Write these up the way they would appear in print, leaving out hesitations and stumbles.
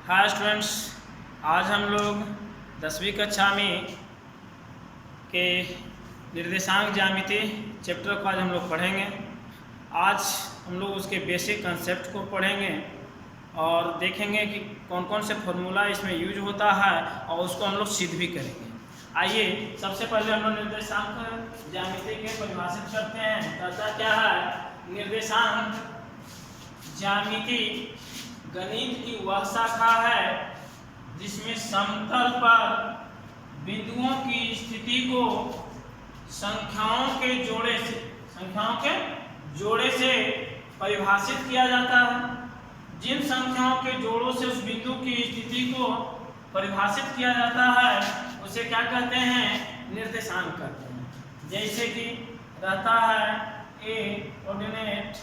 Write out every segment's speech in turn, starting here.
Hi students, आज हम लोग 10वीं कक्षा में के निर्देशांक ज्यामिति चैप्टर को आज हम लोग पढ़ेंगे। आज हम लोग उसके बेसिक कंसेप्ट को पढ़ेंगे और देखेंगे कि कौन कौन से फॉर्मूला इसमें यूज होता है और उसको हम लोग सिद्ध भी करेंगे। आइए सबसे पहले हम लोग निर्देशांक ज्यामिति के परिभाषित करते हैं। कहता क्या है? निर्देशांक ज्यामिति गणित की वह शाखा है जिसमें समतल पर बिंदुओं की स्थिति को संख्याओं के जोड़े से परिभाषित किया जाता है। जिन संख्याओं के जोड़ों से उस बिंदु की स्थिति को परिभाषित किया जाता है उसे क्या कहते हैं? निर्देशांक कहते हैं। जैसे कि रहता है ए कोऑर्डिनेट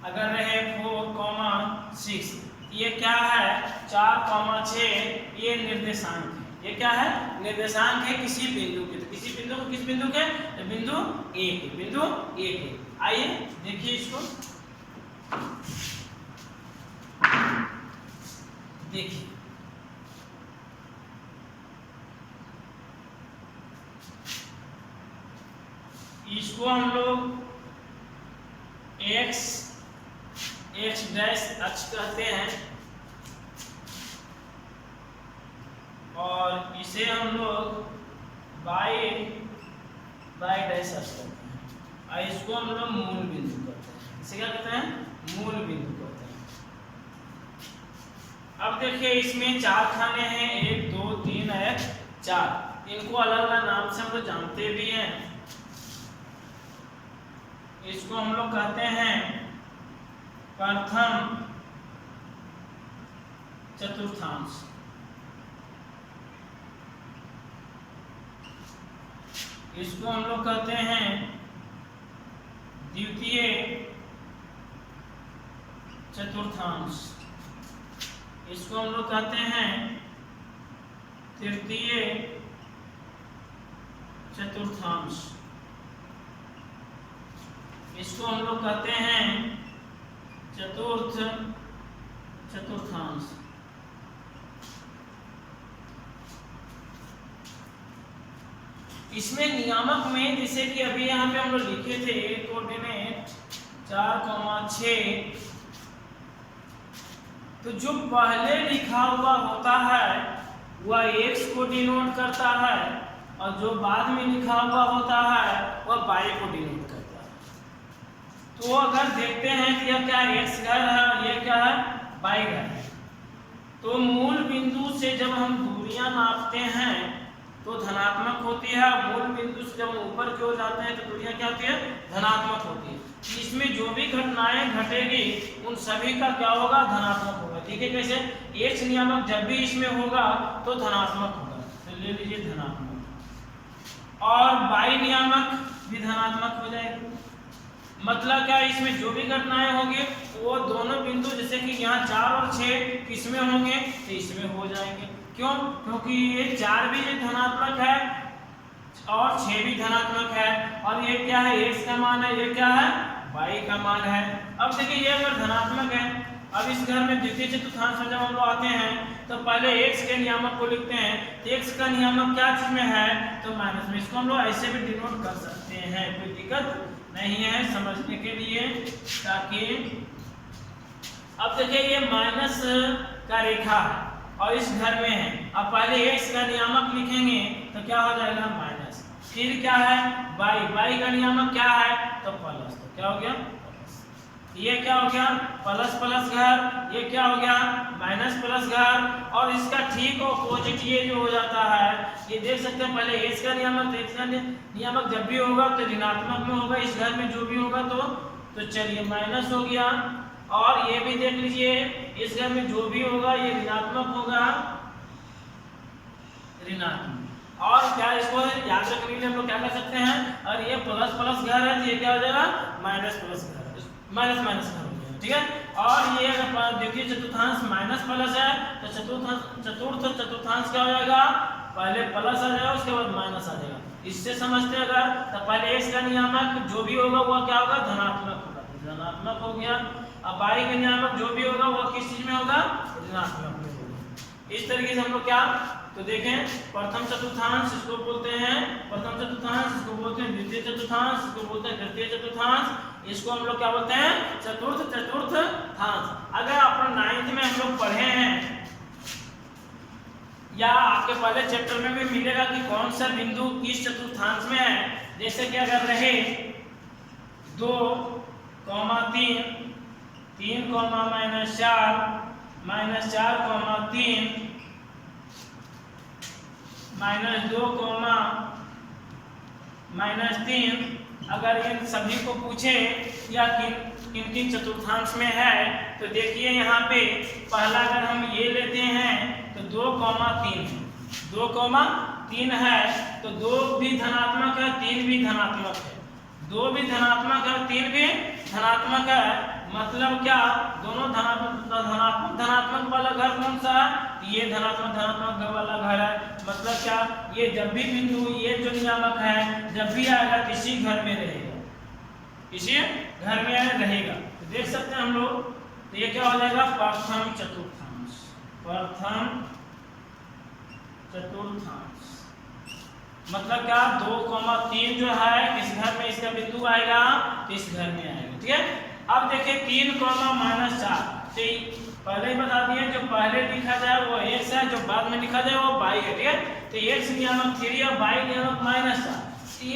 अगर रहे 4,6, ये क्या है? 4,6, ये निर्देशांक है। ये क्या है? निर्देशांक है किसी बिंदु के। तो किसी बिंदु को किस बिंदु के? तो बिंदु ए के। बिंदु ए के। आइए देखिए इसको, देखिए इसको हम लोग x डैश अक्ष कहते हैं और इसे हम लोग y डैश अक्ष कहते हैं और इसको हम लोग मूल बिंदु कहते हैं। इसे क्या कहते हैं? मूल बिंदु कहते हैं। अब देखिए इसमें 4 खाने हैं, 1 2 3 है 4। इनको अलग अलग नाम से हम लोग जानते भी हैं। इसको हम लोग कहते हैं प्रथम चतुर्थांश, इसको हम लोग कहते हैं द्वितीय चतुर्थांश, इसको हम लोग कहते हैं तृतीय चतुर्थांश, इसको हम लोग कहते हैं चतुर्थ चतुर्थांश। इसमें नियामक में जैसे कि अभी यहाँ पे हम लोग लिखे थे कोऑर्डिनेट 4,6, तो जो पहले लिखा हुआ होता है वह x को डिनोट करता है और जो बाद में लिखा हुआ होता है वह y को डिनोट करता है। तो अगर देखते हैं कि यह क्या x घर है और यह क्या है? y घर है। तो मूल बिंदु से जब हम दूरियां नापते हैं तो धनात्मक होती है। मूल बिंदु से जब ऊपर की ओर जाते हैं तो दूरियां क्या होती है? धनात्मक होती है। इसमें जो भी घटनाएं घटेगी उन सभी का क्या होगा? धनात्मक होगा। ठीक है? कैसे? x नियामक जब भी इसमें होगा तो धनात्मक होगा, तो ले लीजिए धनात्मक, और y नियामक भी धनात्मक हो जाएगा। मतलब क्या? इसमें जो भी घटनाएं होंगी वो दोनों बिंदु जैसे कि यहाँ 4 और 6 किसमें होंगे? तो इसमें हो जाएंगे। क्यों? क्योंकि ये 4 भी धनात्मक है और 6 भी धनात्मक है और ये क्या है? x का मान है, ये क्या है? y का मान है। अब देखिए ये अगर धनात्मक है, अब इस घर में द्वितीय चतुर्थांश में जब हम लोग आते हैं तो पहले x के नियामक को लिखते हैं। तो x का नियामक क्या चीज में है? तो माइनस में। इसको हम लोग ऐसे भी डिनोट कर सकते हैं, कोई दिक्कत नहीं है समझने के लिए। ताकि अब देखिए ये माइनस का रेखा है और इस घर में है। अब पहले x का नियामक लिखेंगे तो क्या हो जाएगा? माइनस। फिर क्या है? y का नियामक क्या है? तो प्लस। तो क्या हो गया? ये क्या हो गया? प्लस प्लस घर। ये क्या हो गया? माइनस प्लस घर। और इसका ठीक ऑपोजिट ये जो हो जाता है, ये देख सकते हैं पहले x का नियामक, तो x का नियामक जब भी होगा तो ऋणात्मक में होगा। इस घर में जो भी होगा तो चलिए माइनस हो गया। और ये भी देख लीजिए इस घर में जो भी होगा ये ऋणात्मक होगा, ऋणात्मक। और क्या इसको याद रखने के लिए हम लोग क्या कर सकते हैं? और ये प्लस प्लस घर है तो ये क्या हो जाएगा? माइनस प्लस घर, माइनस माइनस घर हो जाएगा। ठीक है? और ये अगर द्वितीय चतुर्थांश माइनस प्लस है तो चतुर्थ चतुर्थांश क्या हो जाएगा? पहले प्लस आ जाएगा उसके बाद माइनस आ जाएगा। इससे समझते अगर तो पहले x का नियामक जो भी होगा वह क्या होगा? धनात्मक होगा, धनात्मक हो गया। अब y का नियामक जो भी होगा वह किस चीज में होगा? ऋणात्मक में होगा। इस तरीके से हम लोग क्या तो देखें, प्रथम चतुर्थांश इसको बोलते हैं प्रथम चतुर्थांश, इसको बोलते हैं द्वितीय चतुर्थांश, इसको बोलते हैं तृतीय चतुर्थांश, इसको हम लोग क्या बोलते हैं चतुर्थांश। अगर अपन 9th में हम लोग पढ़े हैं या आपके पहले चैप्टर में भी मिलेगा कि कौन सा बिंदु किस चतुर्थांश में है। जैसे कि अगर रहे 2, 3, 3, -4, -4, 3, -2, -3, अगर इन सभी को पूछे या किन किन चतुर्थांश में है, तो देखिए यहाँ पे पहला अगर हम ये लेते हैं तो 2, 3 है, 2, 3 है, तो 2 भी धनात्मक है, 3 भी धनात्मक है, 2 भी धनात्मक है, 3 भी धनात्मक है। मतलब क्या, दोनों धनात्मक वाला घर कौन सा है, ये धनात्मक वाला घर है। मतलब क्या, ये जब भी बिंदु ये जो नियामक है जब भी आएगा किसी घर में रहेगा, किसी घर में रहेगा। तो देख सकते हैं हम लोग, तो ये क्या हो जाएगा प्रथम चतुर्थांश, प्रथम चतुर्थांश। मतलब क्या, 2, 3 जो है किस घर में इसका बिंदु आएगा, तो इस घर में आएगा। ठीक है, अब देखिए 3, -4, तो पहले ही बता दिए जो पहले लिखा जाए वो x है, जो बाद में लिखा जाए वो y है। ठीक है, तो x नियामक 3 और y नियामक -4।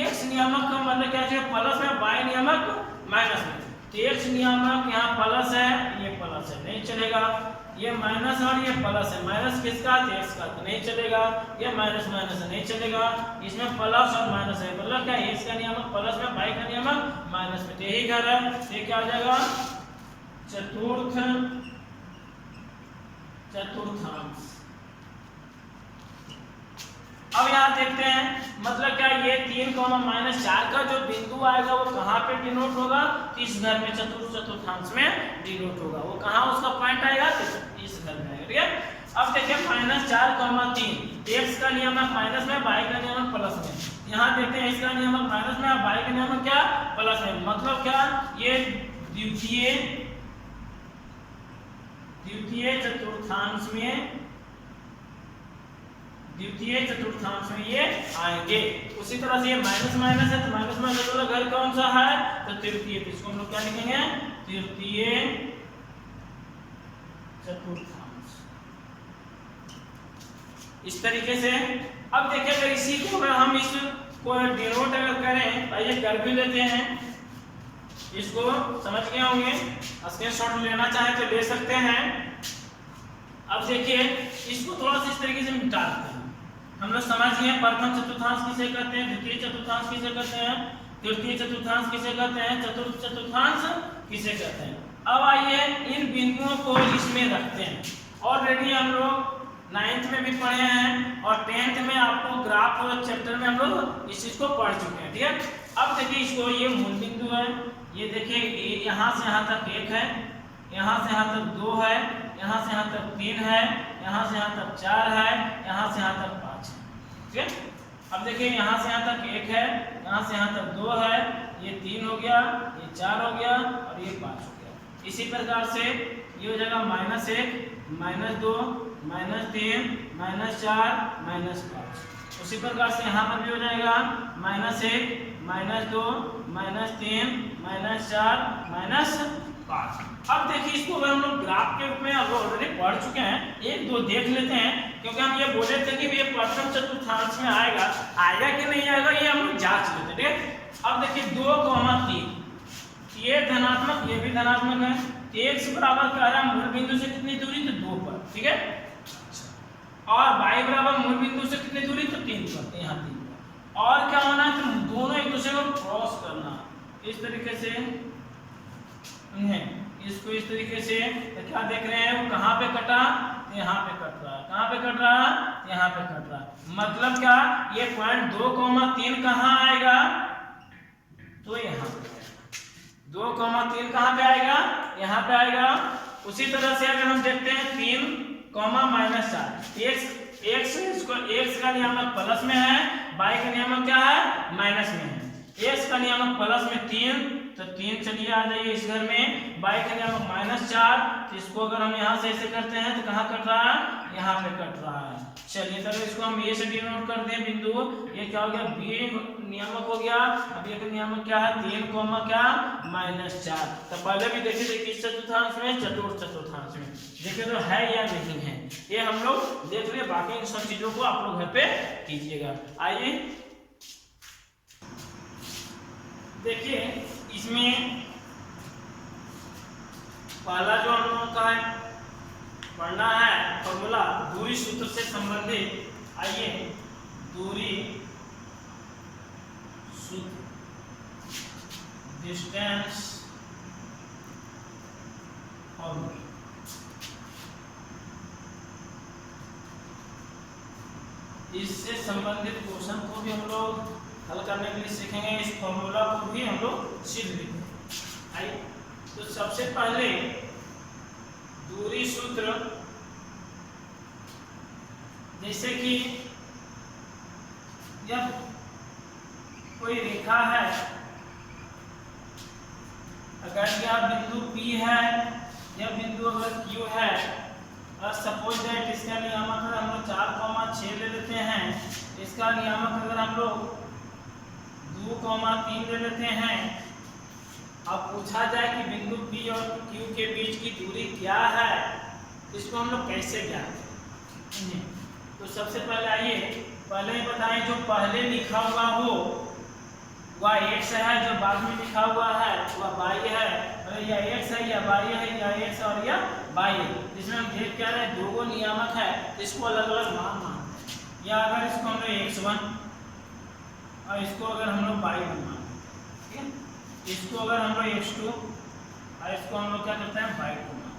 x नियामक का मतलब क्या है, प्लस में, y नियामक माइनस में। तो x नियामक यहाँ प्लस है, ये प्लस है, नहीं चलेगा। ये माइनस और ये प्लस है, माइनस किसका, x का, तो नहीं चलेगा। ये माइनस है, नहीं चलेगा। इसमें प्लस और माइनस है, मतलब क्या, x का नियामक प्लस में, y का नियामक माइनस में, तो यही घर है। ये क्या हो जाएगा चतुर्थांश। अब यहाँ देखते हैं, मतलब क्या, ये 3, -4 का जो बिंदु आएगा वो कहाँ पे डिनोट होगा, इस घर में, चतुर्थांश में डिनोट होगा। वो कहाँ उसका पॉइंट आएगा, इस घर में आएगा। ठीक है, अब देखिए -4, 3, x का नियामक माइनस में, y का नियामक प्लस में। यहाँ देखते हैं इसका नियामक माइनस में, y का नियामक क्या, प्लस में। मतलब क्या, ये द्वितीय चतुर्थांश में ये आएंगे। उसी तरह से ये माइनस है, तो माइनस वाला घर कौन सा है, तो तृतीय। तो इसको हम लोग क्या लिखेंगे, तृतीय चतुर्थांश। इस तरीके से अब देखिए, अगर इसी को अगर हम इसको डिनोट अगर करें, आइए कर भी लेते हैं। इसको समझ गए होंगे, स्क्रीनशॉट लेना चाहे तो ले सकते हैं। अब देखिए, इसको थोड़ा सा इस तरीके से मिटा देते हैं। हम लोग समझ गए प्रथम चतुर्थांश किसे कहते हैं, द्वितीय चतुर्थांश किसे कहते हैं, तृतीय चतुर्थांश किसे कहते हैं, चतुर्थ चतुर्थांश किसे कहते हैं। अब आइए इन बिंदुओं को इसमें रखते हैं। ऑलरेडी हम लोग 9th में भी पढ़े हैं और 10th में आपको ग्राफ चैप्टर में हम लोग इस चीज को पढ़ चुके हैं। ठीक है, अब देखिए इसको, ये मूल बिंदु है, ये देखिए यहाँ से यहाँ तक 1 है, यहाँ से यहाँ तक 2 है, यहाँ से यहाँ तक 3 है, यहाँ से यहाँ तक 4 है, यहाँ से यहाँ तक 5 है। ठीक है, अब देखिए यहाँ से यहाँ तक 1 है, यहाँ से यहाँ तक 2 है, ये 3 हो गया, ये 4 हो गया और ये 5 हो गया। इसी प्रकार से ये हो जाएगा -1, -2, -3, -4, -5। उसी प्रकार से यहाँ पर भी हो जाएगा -1, -2, -3, -4, -5। अब देखिए इसको अगर हम लोग ग्राफ के रूप में अब ऑलरेडी पढ़ चुके हैं, 1, 2 देख लेते हैं, क्योंकि हम ये बोले थे कि ये प्रथम चतुर्थांश में आएगा कि नहीं आएगा, ये हम लोग जांच लेते। ठीक है, अब देखिए 2, 3, ये धनात्मक, ये भी धनात्मक है। x बराबर कह रहा है मूल बिंदु से कितनी दूरी, तो 2 पर। ठीक है, और y बराबर मूल बिंदु से कितनी दूरी, तो 3 पर, यहाँ 3 पर। और क्या होना है, तो दोनों एक दूसरे को क्रॉस करना, इस तरीके से इसको इस तरीके से। तो क्या देख रहे हैं, वो कहाँ पे कटा, यहाँ पे कट रहा है, कहाँ पे कट रहा है, यहाँ पे कट रहा है। मतलब क्या, ये पॉइंट 2, 3 कहाँ आएगा, तो यहाँ 2, 3 कहाँ पे आएगा, यहाँ पे आएगा। उसी तरह से अगर हम देखते हैं 3, -4, x का नियामक प्लस में है, y का नियामक क्या है, माइनस में है। x का नियामक प्लस में 3, तो 3 चलिए आ जाइए इस घर में। y का नियामक -4, तो इसको अगर हम यहाँ से ऐसे करते हैं तो कहाँ कट रहा है, यहाँ पे कट रहा है। चलिए चलो इसको हम ए से डिनोट कर दें बिंदु। ये क्या हो गया, b नियामक हो गया। अब ये नियामक क्या है, 3 क्या -4। तो पहले भी देखिए किस चतुर्थांश में, चतुर्थांश में देखिए तो है या नहीं है, ये हम लोग देख लिए। बाकी इन सब चीजों को आप लोग घर पे कीजिएगा। आइए देखिए इसमें पहला जो हम लोगों का है पढ़ना है फॉर्मूला दूरी सूत्र से संबंधित। आइए दूरी सूत्र, डिस्टेंस फॉर्मूला। इससे संबंधित क्वेश्चन को भी हम लोग हल करने के लिए सीखेंगे, इस फॉर्मूला को भी हम लोग सीख लेंगे। आइए तो सबसे पहले दूरी सूत्र, जैसे कि जब कोई रेखा है, अगर यह बिंदु P है, यह बिंदु अगर Q है, और सपोज दैट इसका नियामक अगर हम लोग 4,6 ले लेते हैं, इसका नियामक अगर हम लोग 2,3 ले लेते हैं। अब पूछा जाए कि बिंदु P और Q के बीच की दूरी क्या है, इसको हम लोग कैसे ज्ञात करें। तो सबसे पहले आइए पहले ही बताएं, जो पहले लिखा हुआ हो वह x है, जो बाद में लिखा हुआ है वह y है। अरे या x है या y है, या x और या y है। जिसमें हम देख क्या रहे हैं, दो गो नियामक है, इसको अलग अलग मान मानते हैं। या अगर इसको हम लोग x1 और इसको अगर हम लोग y1 मानते हैं, ठीक है। इसको अगर हम लोग x2 और इसको हम लोग क्या करते हैं, y2 मानते हैं।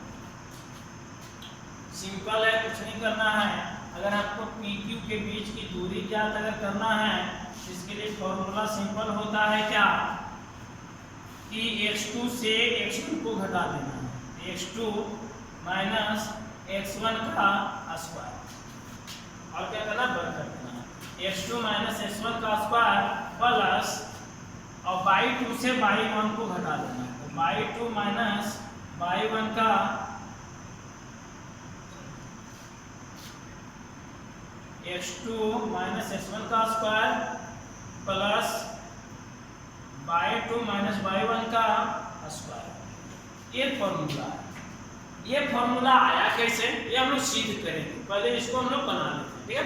सिंपल है, कुछ नहीं करना है। अगर आपको PQ के बीच की दूरी ज्ञात अगर करना है, इसके लिए फॉर्मूला सिंपल होता है क्या, कि x2 से x1 को घटा देना है, x2 माइनस x1 का स्क्वायर, और क्या करना, वर्ग कर देना है। x2 माइनस x1 का स्क्वायर प्लस, और y2 से y1 को घटा देना है, तो y2 माइनस y1 का x2 माइनस x1 का square plus y2 minus y1 का स्क्वायर। ये फॉर्मूला है। ये फॉर्मूला आया कैसे, ये हम लोग सिद्ध करेंगे। पहले इसको हम लोग बना लेते हैं,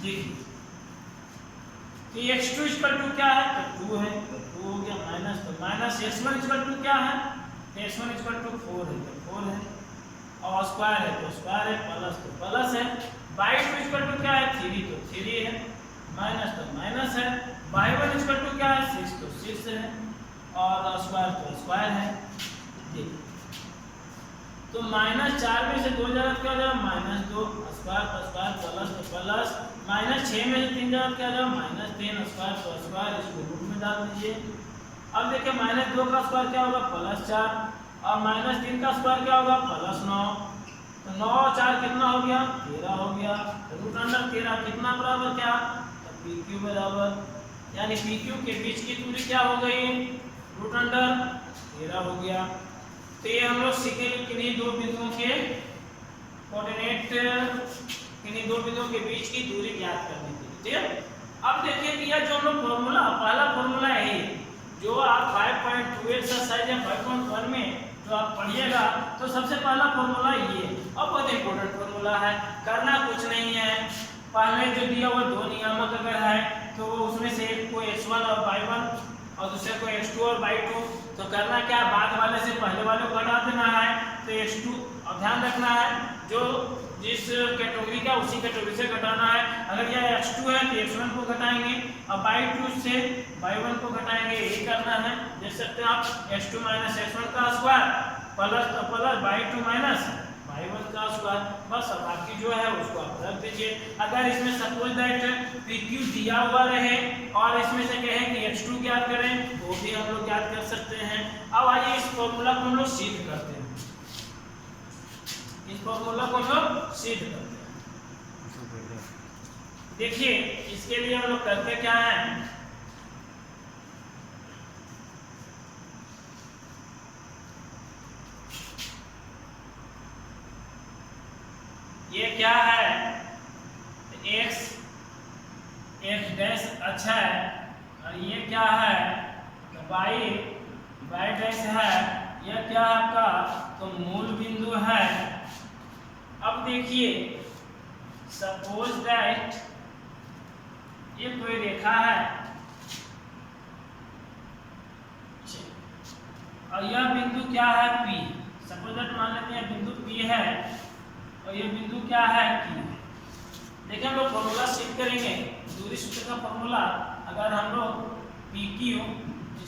ठीक है। देखिए कि x2 इक्वल टू क्या है, तो 2 है, तो 2 हो गया, माइनस, तो माइनस x1 इक्वल टू क्या है, तो x1 इक्वल टू 4 है, तो 4 है, और स्क्वायर है तो स्क्वायर है, प्लस तो प्लस है। y2 इक्वल टू क्या है, 3, तो 3 है, माइनस तो माइनस है। y1 इक्वल टू क्या है, 6, तो 6 है, और स्क्वायर तो स्क्वायर है। देखिए तो -4 में से 2 जाएगा क्या हो जाएगा, -2, स्क्वायर तो स्क्वायर, प्लस तो प्लस, -6 में से 3 जाएगा क्या हो जाएगा, -3, स्क्वायर तो स्क्वायर, इसको रूट में डाल दीजिए। अब देखिए -2 का स्क्वायर क्या होगा, +4, और -3 का स्क्वायर क्या होगा, +9, तो 9 और 4 कितना हो गया, 13 हो गया। रूट अंडर 13 कितना बराबर क्या, तो PQ बराबर, यानी PQ के बीच की दूरी क्या हो गई, रूट अंडर 13 हो गया। तो ये हम लोग सीखेंगे किन्हीं दो बिंदुओं के कोऑर्डिनेट, किन्हीं दो बिंदुओं के बीच की दूरी ज्ञात करने के लिए, ठीक है। अब देखिए कि यह जो हम लोग फॉर्मूला, पहला फॉर्मूला है जो आप 5.2 एक्सरसाइज या 5.1 में जो आप पढ़िएगा, तो सबसे पहला फॉर्मूला ये है, और बहुत इंपॉर्टेंट फॉर्मूला है। करना कुछ नहीं है, पहले जो दिया हुआ दो नियामक अगर है तो उसमें से एक को x1 और y1 और दूसरे को x2 और y2, तो करना क्या, बाद वाले से पहले वाले को घटा देना है। तो x2, और ध्यान रखना है जो जिस कैटेगरी का उसी कैटेगरी से घटाना है। अगर यह x2 है तो x1 को घटाएंगे, और y2 से y1 को घटाएंगे, यही करना है। देख सकते हैं आप, x2 माइनस x1 का स्क्वायर प्लस तो प्लस y2 माइनस y1 का स्क्वायर, बस। अब बाकी जो है उसको आप रख दीजिए। अगर इसमें सपोज दैट PQ दिया हुआ रहे और इसमें से कहें कि x2 ज्ञात करें, वो भी हम लोग ज्ञात कर सकते हैं। अब आइए इस फॉर्मूला को हम लोग सिद्ध करते हैं, इस फॉर्मूला को हम लोग सिद्ध करते हैं। देखिए इसके लिए हम लोग करते क्या है, क्या है, एक्स डैश अच्छा है, और ये क्या है, तो वाई डैश है, यह क्या है आपका, तो मूल बिंदु है। अब देखिए सपोज दैट ये कोई रेखा है और यह बिंदु क्या है, P। सपोज दैट मान लेते हैं बिंदु P है और ये बिंदु क्या है, Q। देखिए हम लोग फॉर्मूला सीख करेंगे, दूरी सूत्र का फॉर्मूला। अगर हम लोग PQ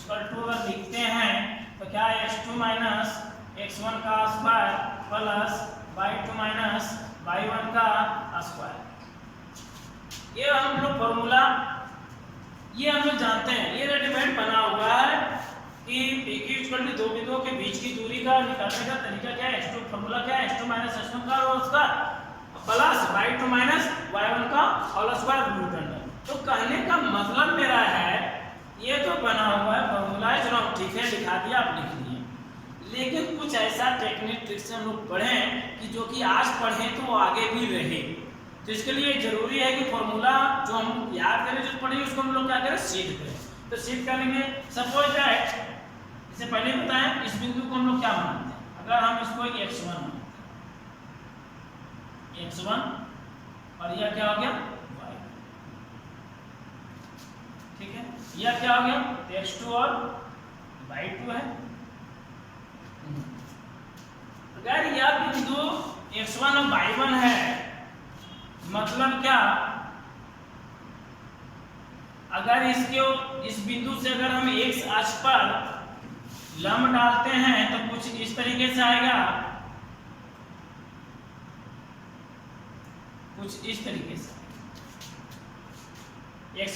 अगर लिखते हैं तो क्या है, x2 माइनस x1 का square plus y2 minus y1 का स्क्वायर। ये हम लोग फॉर्मूला ये हम लोग जानते हैं, ये रेडीमेड बना हुआ है कि PQ दो बिंदुओं के बीच की दूरी का निकालने का तरीका क्या है, x2 फॉर्मूला क्या है, x2 माइनस x1 का और उसका प्लस y2 माइनस y1 का होल स्क्वायर रूट अंडर। तो कहने का मतलब मेरा है ये तो बना हुआ है फॉर्मूला है, चलो ठीक है लिखा दिया, आप लिख लिए, लेकिन कुछ ऐसा टेक्निक ट्रिक्स हम लोग पढ़ें कि जो कि आज पढ़ें तो वो आगे भी रहे। तो इसके लिए जरूरी है कि फॉर्मूला जो हम याद करें, जो पढ़ें उसको हम लोग क्या करें, सीध करें। तो सीध करेंगे सपोज दैट, इससे पहले बताएं इस बिंदु को हम लोग क्या मानते हैं, अगर हम इसको x1 मानते हैं, x1 और यह क्या हो गया, y, ठीक है, यह क्या हो गया, x2 और y2 है। अगर यह बिंदु x1 और y1 है, मतलब क्या, अगर इस बिंदु से अगर हम x अक्ष पर लंब डालते हैं तो कुछ इस तरीके से आएगा, कुछ इस तरीके से x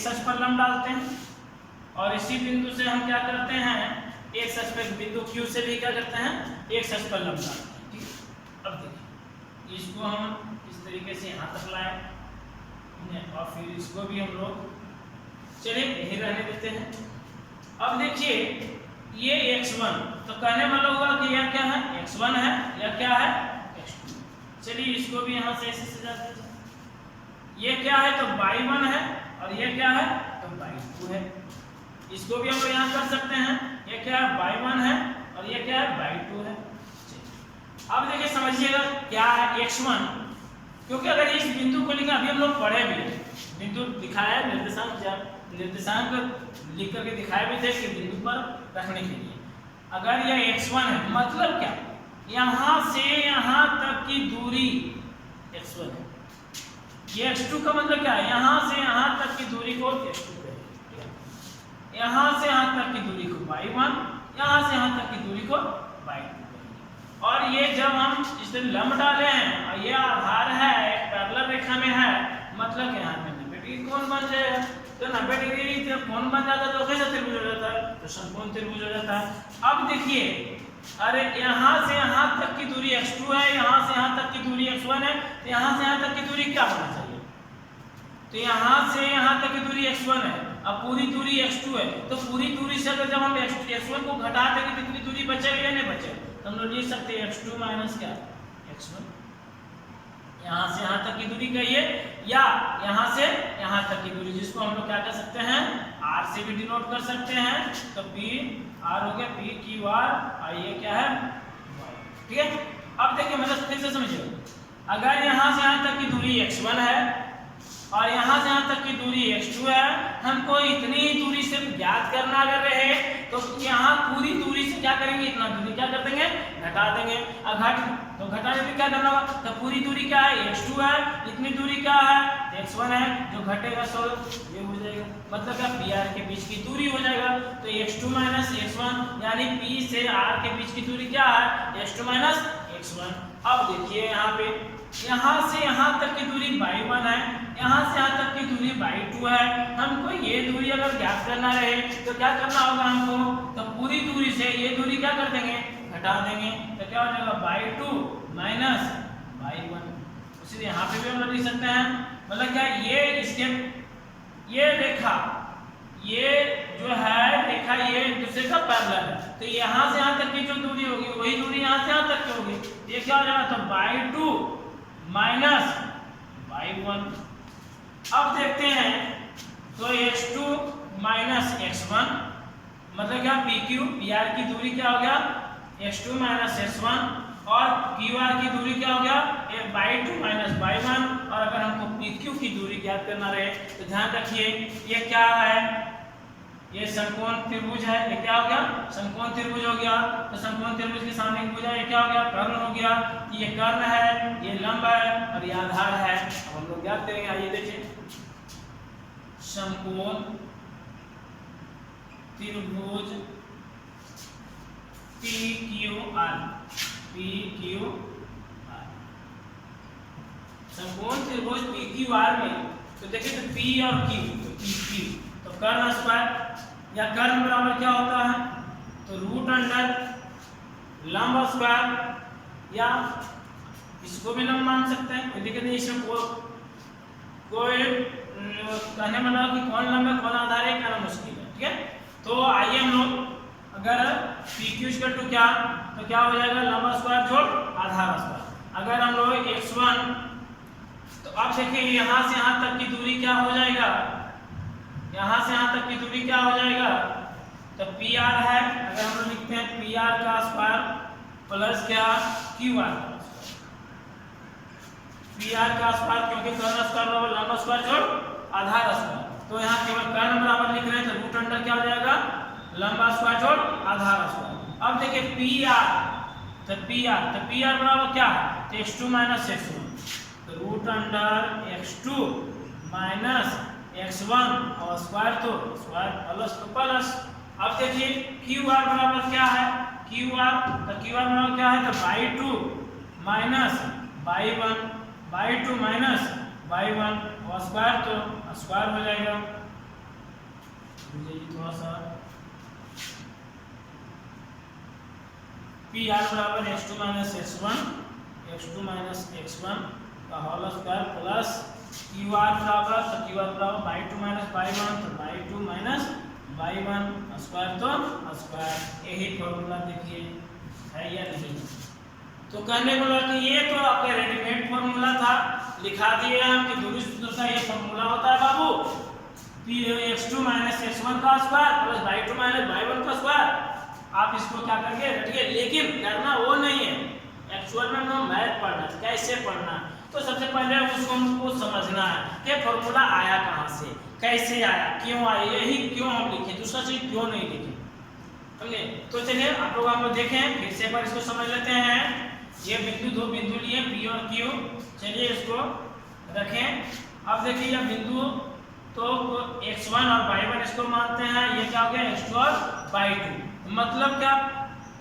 अक्ष पर लंब डालते हैं और इसी बिंदु से हम क्या करते हैं, x अक्ष पर बिंदु Q से भी क्या करते हैं, x अक्ष पर लंब डालते हैं। ठीक, अब देखिए इसको हम इस तरीके से यहाँ तक लाए और फिर इसको भी हम लोग चलिए यही रहने देते हैं। अब देखिए ये x1, तो कहने वाला हुआ कि यह क्या है, x1 है, यह क्या है, x2। चलिए इसको भी यहाँ से ऐसे सजा दीजिए, ये क्या है तो y1 है और ये क्या है तो y2 है। इसको भी हम लोग यहाँ कर सकते हैं, ये क्या है y1 है और ये क्या है y2 है। अब देखिए समझिएगा क्या है x1, क्योंकि अगर इस बिंदु को लिखा, अभी हम लोग पढ़े भी बिंदु दिखाया, निर्देशांक लिख करके दिखाए भी थे कि बिंदु पर रखने के लिए। अगर यह x1 है मतलब क्या, यहाँ से यहाँ तक की दूरी x1 है, ये x2 का मतलब क्या है, यहाँ से यहाँ तक की दूरी को x2 कहेंगे, यहाँ से यहाँ तक की दूरी को y1, यहाँ से यहाँ तक की दूरी को y2 कहेंगे। और ये जब हम इस तरह लंब डाले हैं और ये आधार है एक पैरेलल रेखा में है, मतलब यहाँ पे 90 डिग्री कोण बन जाएगा। तो 90 डिग्री जब कोण बन जाता है तो कैसा त्रिभुज हो जाता है, तो समकोण त्रिभुज हो जाता है। अब देखिए, अरे यहाँ से यहाँ तक की दूरी x2 है, यहाँ से यहाँ तक की दूरी x1 है, तो यहाँ से यहाँ तक की दूरी क्या होना चाहिए, तो यहाँ से यहाँ तक की दूरी x1 है, अब पूरी दूरी x2 है, तो पूरी दूरी से अगर जब हम x1 को घटा देंगे तो कितनी दूरी बचेगी या नहीं बचेगी, तो हम लोग लिख सकते हैं x2 माइनस क्या, x1। यहाँ से यहाँ तक की दूरी कहिए या यहाँ से यहाँ तक की दूरी, जिसको हम लोग क्या कर सकते हैं, r से भी डिनोट कर सकते हैं। तो p r हो गया p q r और ये क्या है y, ठीक है। अब देखिए मतलब फिर से समझिए, अगर यहाँ से यहाँ तक की दूरी x1 है और यहाँ से यहाँ तक की दूरी x2 है, हमको इतनी ही दूरी से ज्ञात करना अगर रहे तो यहाँ पूरी दूरी से क्या करेंगे, इतना दूरी क्या कर देंगे, घटा देंगे। अब तो घटाने में क्या करना होगा, तो पूरी दूरी क्या है x2 है, इतनी दूरी क्या है x1 है, जो घटेगा सो ये हो जाएगा, मतलब क्या pr के बीच की दूरी हो जाएगा। तो x2 माइनस x1 यानी p से r के बीच की दूरी क्या है, x2 माइनस x1। अब देखिए यहाँ पे यहाँ से यहाँ तक की दूरी y1 है, यहाँ से यहाँ तक की दूरी y2 है। हमको ये दूरी अगर ज्ञात करना रहे तो क्या करना होगा हमको, तो पूरी दूरी से ये दूरी क्या कर देंगे, घटा देंगे, तो क्या हो जाएगा y2 माइनस y1। इसलिए यहाँ पे भी हम लोग लिख सकते हैं, मतलब क्या ये इसके ये रेखा ये जो है रेखा ये एक दूसरे का पैरेलल है, तो यहाँ से यहाँ तक की जो दूरी होगी वही दूरी यहाँ से यहाँ तक की होगी, ये क्या हो जाएगा, तो y2 माइनस y1। अब देखते हैं तो x2 माइनस x1 मतलब क्या PQ PR की दूरी क्या हो गया x2 माइनस x1 और QR की दूरी क्या हो गया y2 माइनस y1। और अगर हमको PQ की दूरी ज्ञात करना रहे तो ध्यान रखिए ये क्या है, ये समकोण त्रिभुज है। ये क्या हो गया समकोण त्रिभुज हो गया। तो समकोण त्रिभुज के सामने एक भुजा ये क्या हो गया कर्ण हो गया। ये कर्ण है, ये लंब है और ये आधार है। अब हम लोग ज्ञात करेंगे, आइए देखिए समकोण त्रिभुज PQR समकोण त्रिभुज PQR में तो देखिए तो P और Q तो PQ तो कर्ण स्क्वायर या कर्ण बराबर क्या होता है तो रूट अंडर लंब स्क्वायर या इसको भी लंब मान सकते हैं, कोई दिक्कत नहीं। इसमें कोई कहने मतलब कि कौन लंब है कौन आधार है कहना मुश्किल है, ठीक है। तो आइए हम लोग अगर PQ टू क्या तो क्या हो जाएगा लंब स्क्वायर जोड़ आधार स्क्वायर। अगर हम लोग x1 तो अब देखिए यहाँ से यहाँ तक की दूरी क्या हो जाएगा, यहाँ से यहाँ तक की दूरी क्या हो जाएगा तो PR है। अगर हम लोग लिखते हैं PR का स्क्वायर प्लस क्या QR PR का स्क्वायर क्योंकि कर्ण स्क्वायर बराबर लंब स्क्वायर जोड़ आधार स्क्वायर। तो यहाँ केवल कर्ण बराबर लिख रहे हैं तो रूट अंडर क्या हो जाएगा लंबा स्क्वायर जोड़ आधार स्क्वायर। अब देखिए PR बराबर क्या है तो x2 माइनस x1 तो root under x2 minus x1 और स्क्वायर तो स्क्वायर प्लस तो प्लस। अब देखिए QR बराबर क्या है QR तो QR बराबर क्या है तो y2 माइनस y1 और स्क्वायर तो स्क्वायर हो जाएगा। थोड़ा सा PR बराबर x2 माइनस x1 का होल स्क्वायर प्लस QR बराबर तो QR बराबर y2 माइनस y1 तो y2 माइनस y1 स्क्वायर तो स्क्वायर। यही फॉर्मूला देखिए है या नहीं। तो कहने को लगा कि ये तो आपका रेडीमेड फॉर्मूला था, लिखा दिए हम कि दूरी सूत्र का ये फॉर्मूला होता है बाबू x2 माइनस x1 का square plus y2 minus y1 का स्क्वायर। आप इसको क्या करेंगे रटिए, लेकिन करना वो नहीं है एक्चुअल में हम मैथ पढ़ना कैसे पढ़ना। तो सबसे पहले उसको हमको समझना है कि फॉर्मूला आया कहाँ से कैसे आया क्यों आया, यही क्यों हम लिखे, दूसरा चीज क्यों नहीं लिखे, समझे। तो चलिए आप लोग हम लोग देखें फिर से एक बार इसको समझ लेते हैं। ये बिंदु दो बिंदु लिए P और Q, चलिए इसको रखें। अब देखिए ये बिंदु तो x1 और y1 इसको मानते हैं, ये क्या हो गया x2 और y2 मतलब क्या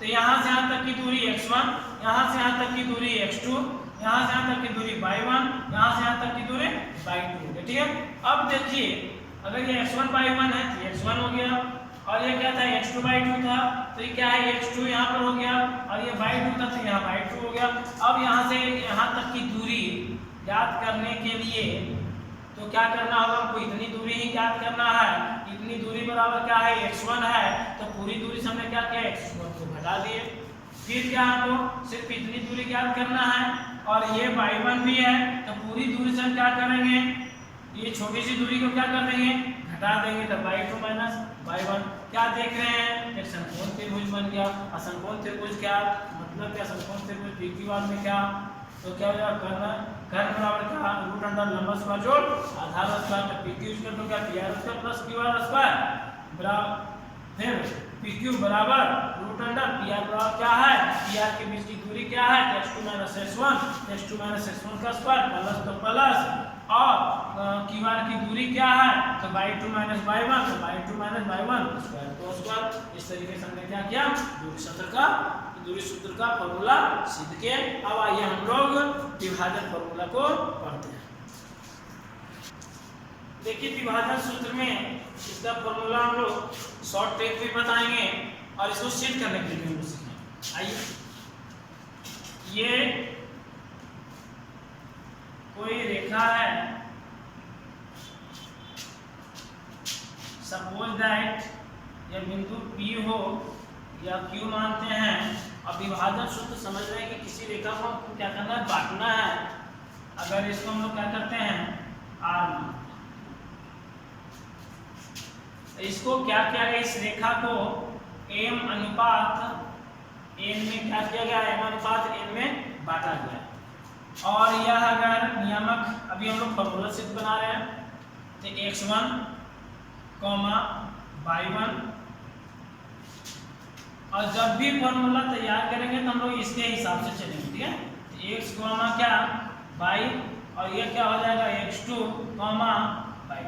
तो यहाँ से यहाँ तक की दूरी x1, यहाँ से यहाँ तक की दूरी x2, यहाँ से यहाँ तक की दूरी y1, यहाँ से यहाँ तक की दूरी y2, ठीक है। अब देखिए अगर ये x1 y1 है तो x1 हो गया और ये क्या था x2 y2 था तो ये क्या है x2 यहाँ पर हो गया और ये y2 था तो यहाँ y2 हो गया। अब यहाँ से यहाँ तक की दूरी ज्ञात करने के लिए तो क्या करना होगा हमको इतनी दूरी ही ज्ञात करना है। इतनी दूरी बराबर क्या है x1 है तो पूरी दूरी से हमने क्या किया x1 को घटा दिए। फिर क्या हमको सिर्फ इतनी दूरी ज्ञात करना है और ये y1 भी है तो पूरी दूरी से हम क्या करेंगे ये छोटी सी दूरी को क्या कर देंगे घटा देंगे तो y2 माइनस y1 क्या देख रहे हैं एक समकोण त्रिभुज बन गया। और समकोण त्रिभुज क्या मतलब क्या समकोण त्रिभुज PQR में क्या तो क्या हो जाएगा कर्ण बराबर क्या रूट अंडर लंब स्क्वायर जोड़ आधार स्क्वायर तो PQ तो क्या PR square plus QR square बराबर फिर PQ बराबर रूट अंडर PR बराबर क्या है PR के बीच की दूरी क्या है x2 माइनस x1 का स्क्वायर प्लस तो प्लस और QR की दूरी क्या है तो y2 माइनस y1 तो y2 माइनस y1 स्क्वायर तो स्क्वायर। इस तरीके से हमने क्या किया दूरी सूत्र का फॉर्मूला सीख के। अब आइए हम लोग विभाजन फॉर्मूला को पढ़ते हैं। देखिए विभाजन सूत्र में इसका फॉर्मूला हम लोग शॉर्ट ट्रिक भी बताएंगे और इसको सिद्ध करने के लिए भी सीखेंगे। आइए ये कोई रेखा है, सपोज दैट ये बिंदु P हो या Q मानते हैं। अब विभाजन सूत्र समझ रहे हैं कि किसी रेखा को हमको क्या करना है बांटना है अगर इसको हम लोग क्या करते हैं आर मानते हैं, इसको क्या किया गया, इस रेखा को m अनुपात n में क्या किया गया, m अनुपात n में बांटा गया। और यह अगर नियामक अभी हम लोग फॉर्मूला सिद्ध बना रहे हैं, तो x1 y1, और जब भी फॉर्मूला तैयार करेंगे तो हम लोग इसके हिसाब से चलेंगे, ठीक है। x क्या y, और ये क्या हो जाएगा x2 y2,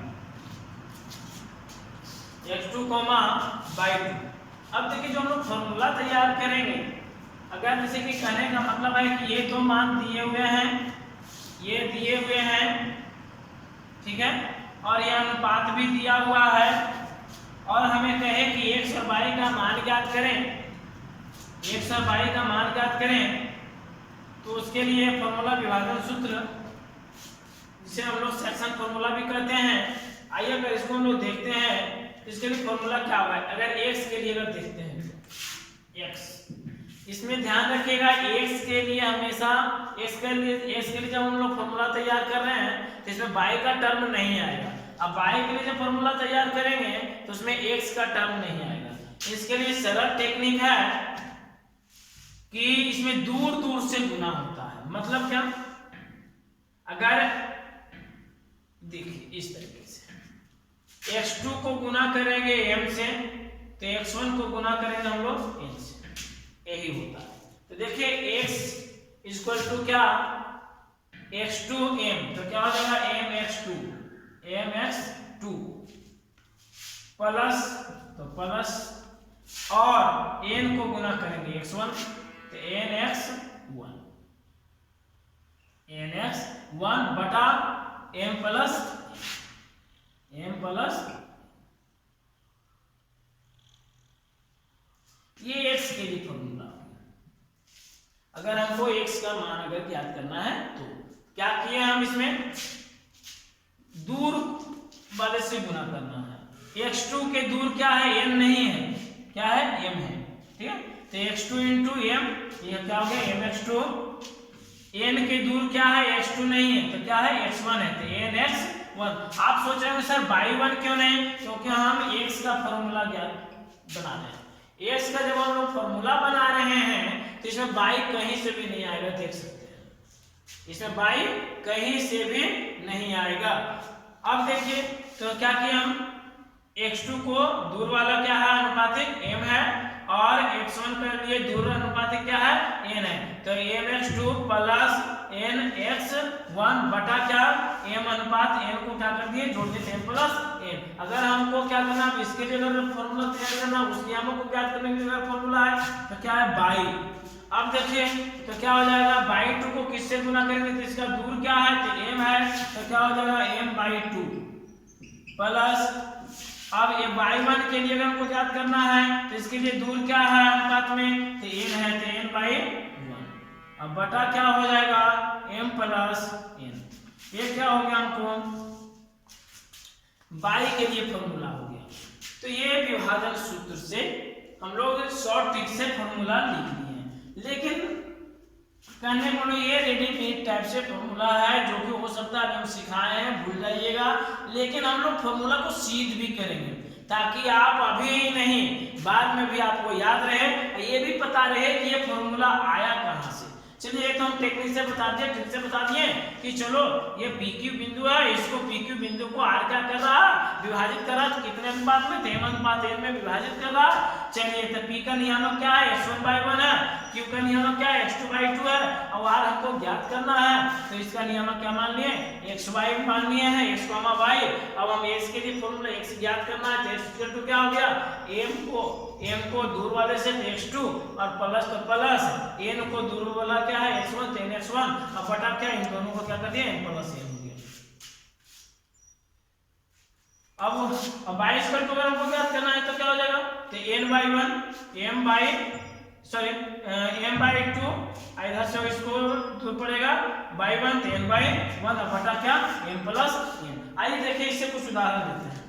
x2 y2। अब देखिए जो हम लोग फॉर्मूला तैयार करेंगे, अगर जैसे कि कहने का मतलब है कि ये तो मान दिए हुए हैं, ये दिए हुए हैं, ठीक है, और ये अनुपात भी दिया हुआ है, और हमें कहे कि x और y का मान ज्ञात करें, x और y का मान ज्ञात करें, तो उसके लिए फॉर्मूला विभाजन सूत्र, जिसे हम लोग सेक्शन फॉर्मूला भी कहते हैं। आइए अगर इसको हम लोग देखते हैं, इसके लिए फॉर्मूला क्या हुआ है। अगर x के लिए अगर देखते हैं तो x, इसमें ध्यान रखिएगा x के लिए हमेशा x के लिए जब हम लोग फॉर्मूला तैयार कर रहे हैं तो इसमें y का टर्म नहीं आएगा। अब y के लिए जब फॉर्मूला तैयार करेंगे तो उसमें x का टर्म नहीं आएगा। इसके लिए सरल टेक्निक है कि इसमें दूर दूर से गुना होता है। मतलब क्या, अगर देखिए इस तरीके से x2 को गुना करेंगे m से, तो x1 को गुना करेंगे हम लोग n से, यही होता है। तो देखिए x इक्वल टू क्या, x2m, तो क्या हो जाएगा mx2 प्लस, तो प्लस, और n को गुना करेंगे x1, तो nx1 बटा m प्लस, ये x के लिए फॉर्मूला। अगर हमको x का मान अगर ज्ञात करना है तो क्या किए हम, इसमें दूर वाले से गुना करना है। x2 के दूर क्या है, m नहीं है, क्या है, m है, ठीक है। तो x2 इंटू m, ये क्या हो गया mx2, n के दूर क्या है, x2 नहीं है, तो क्या है x1 है, तो nx1। आप सोच रहे हैं सर y1 क्यों नहीं, क्योंकि हम x का फॉर्मूला बना रहे हैं। x का जब हम लोग फॉर्मूला बना रहे हैं तो इसमें y कहीं से भी नहीं आएगा, देख सकते हैं, इसमें y कहीं से भी नहीं आएगा। अब देखिए तो क्या किया हम, x2 को दूर वाला क्या है, अनुपातिक m है, और x1 के लिए दूर अनुपातिक क्या है, n है, तो mx2 प्लस nx1 बटा क्या, m अनुपात n को क्या कर दिए, जोड़ दिए, m प्लस n। अगर हमको क्या करना है, इसके लिए अगर फॉर्मूला तैयार करना, उस नियमों को ज्ञात करने के लिए अगर फॉर्मूला है तो क्या है y। अब देखिए तो क्या हो जाएगा, y2 को किससे गुना करेंगे, तो इसका दूर क्या है, तो m है, तो क्या हो जाएगा m/2 प्लस, अब ये y1 के लिए अगर हमको ज्ञात करना है तो इसके लिए दूर क्या है अनुपात में, तो n है, तो n/1, अब बटा क्या हो जाएगा m प्लस n। ये क्या हो गया, हमको y के लिए फॉर्मूला हो गया। तो ये विभाजन सूत्र से हम लोग शॉर्ट ट्रिक से फॉर्मूला लिख लिए हैं, लेकिन कहने को ये रेडीमेड टाइप से फॉर्मूला है, जो कि हो सकता है हम सिखाए हैं, भूल जाइएगा, लेकिन हम लोग फॉर्मूला को सीध भी करेंगे ताकि आप अभी नहीं बाद में भी आपको याद रहे, ये भी पता रहे कि ये फॉर्मूला आया कहाँ से। चलिए एक तो हम टेक्निक से बता दिए, ट्रिक से बता दिए कि चलो ये PQ बिंदु है, इसको PQ बिंदु को R क्या कर रहा है, विभाजित कर रहा है, तो कितने अनुपात में, m अनुपात n में विभाजित कर रहा है। चलिए तो P का नियामक क्या है, x1/1 है, Q का नियामक क्या है, x2/2 है, और R हमको ज्ञात करना है, तो इसका नियामक क्या मान लिए, xy मान लिए हैं, x, y। अब हम x के लिए फॉर्मूला x ज्ञात करना है, तो x इक्वल टू क्या हो गया, m को दूर वाले से x2, और प्लस तो प्लस, n को दूर वाला क्या है x1, तो nx1, अब बटा क्या, इन दोनों को क्या कर दिया, m प्लस n हो गया। अब y स्क्वायर को अगर हमको ज्ञात करना है तो क्या हो जाएगा, तो m/2, इधर से इसको दूर पड़ेगा y1, तो n/1, अब बटा क्या, m प्लस n। आइए देखिए इससे कुछ उदाहरण देते हैं।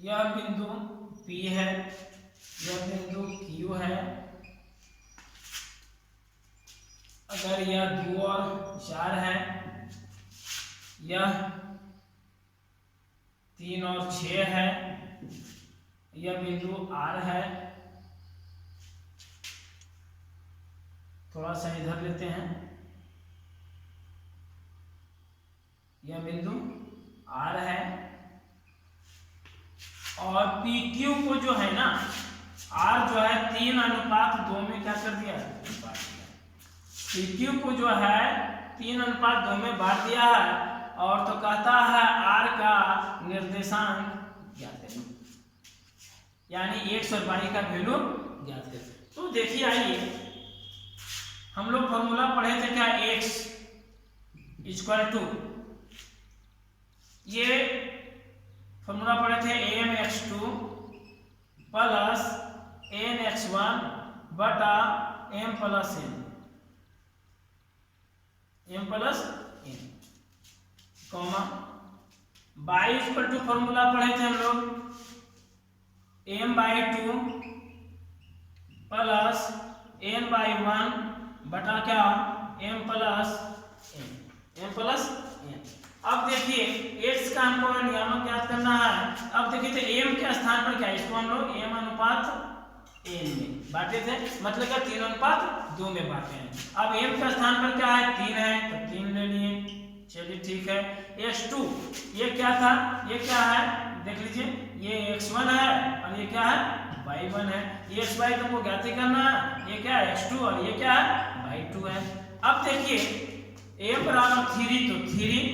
यह बिंदु P है, यह बिंदु Q है। अगर यह 2 और 4 है, यह 3 और 6 है, यह बिंदु R है। थोड़ा सा इधर लेते हैं, यह बिंदु R है। और PQ को जो है ना, R जो है 3:2 में क्या कर दिया, बांट दिया। PQ को जो है 3:2 में बांट दिया है। और तो कहता है R का निर्देशांक ज्ञात करें, यानी x और y का वैल्यू ज्ञात करें। तो देखिए, आइए हम लोग फॉर्मूला पढ़े थे क्या, x इक्वल टू, ये फॉर्मूला पढ़े थे mx2 प्लस nx1 बटा m plus n, comma y equal to formula पढ़े थे हम लोग m/2 प्लस n/1 बटा क्या, m प्लस n। अब देखिए x का हमको नियामक ज्ञात करना है। अब देखिए तो m के स्थान पर क्या है, इसको हम लोग m/n में बांटे थे, मतलब क्या 3:2 में बांटे हैं। अब m के स्थान पर क्या है, 3 है, तो 3 ले लिए। चलिए ठीक है। x2 ये क्या था, ये क्या है, देख लीजिए, ये x1 है और ये क्या है, y1 है। ये xy तुमको ज्ञात करना है, ये क्या है x2 और ये क्या है y2 है। अब देखिए m बराबर 3 तो 3,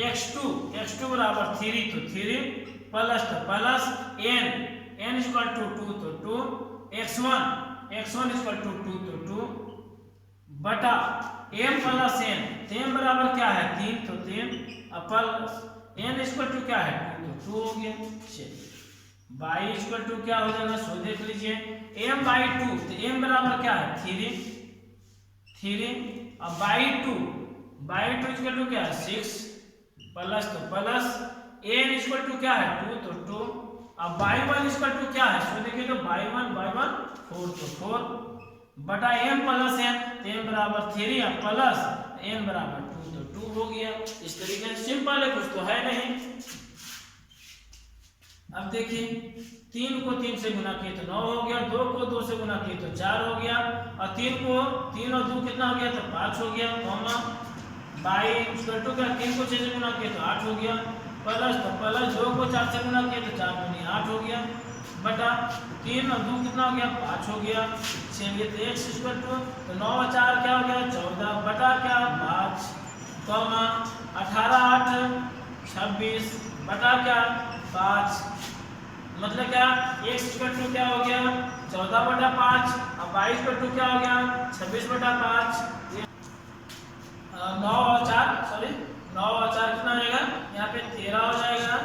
x2 बराबर 3 तो 3, प्लस तो प्लस n इक्वल टू 2 तो 2, x1 इक्वल टू 2 तो 2 बटा m प्लस n, तो m बराबर क्या है 3 तो 3, और प्लस n इक्वल टू क्या है 2 तो 2 हो गया। चलिए y इक्वल टू क्या हो जाएगा, सो देख लीजिए m/2, तो m बराबर क्या है 3, और y2 इक्वल टू क्या है 6, प्लस तो प्लस n इक्वल टू क्या है 2 तो 2, अब y1 इक्वल टू क्या है, सो देखिए तो y1 4 तो 4 बटा m प्लस n, तो m बराबर 3 और प्लस n बराबर 2 तो 2 हो गया। इस तरीके से सिंपल है, कुछ तो है नहीं। अब देखिए 3 को 3 से गुना किए तो 9 हो गया, 2 को 2 से गुना किए तो 4 हो गया, और 3 और 2 कितना हो गया, तो 5 हो गया, कॉमा y इक्वल टू क्या 3 को 6 से गुना किए तो 8 हो गया, प्लस तो प्लस 2 को 4 से गुना किए तो 4 दूनी 8 हो गया, बटा 3 और 2 कितना हो गया 5 हो गया। चलिए तो x इक्वल टू, तो 9 और 4 क्या हो गया 14 बटा क्या 5, कॉमा 18 8 26 बटा क्या 5, मतलब क्या x इक्वल टू क्या हो गया 14 बटा 5, और y इक्वल टू क्या हो गया 26 बटा 5। 9 और 4 कितना हो जाएगा, यहाँ पे 13 हो जाएगा,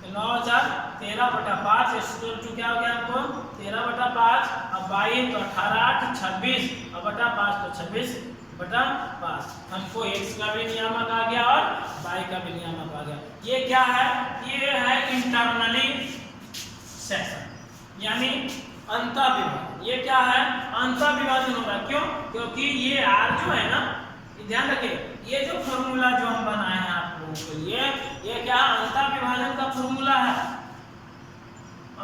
तो 9 और 4 13 बटा 5 इक्वल टू क्या हो गया आपको 13 बटा 5, अब y तो 18 8 26 और बटा 5 तो 26 बटा 5। हमको x का भी नियामक आ गया और y का भी नियामक आ गया। ये क्या है, ये है इंटरनली सेक्शन, यानी अंतःविभाजन। ये क्या है, अंतःविभाजन होगा। क्यों, क्योंकि ये r जो है ना, ध्यान रखिए, ये जो फॉर्मूला जो हम बनाए हैं आप लोगों के लिए, ये क्या अंतःविभाजन का फॉर्मूला है।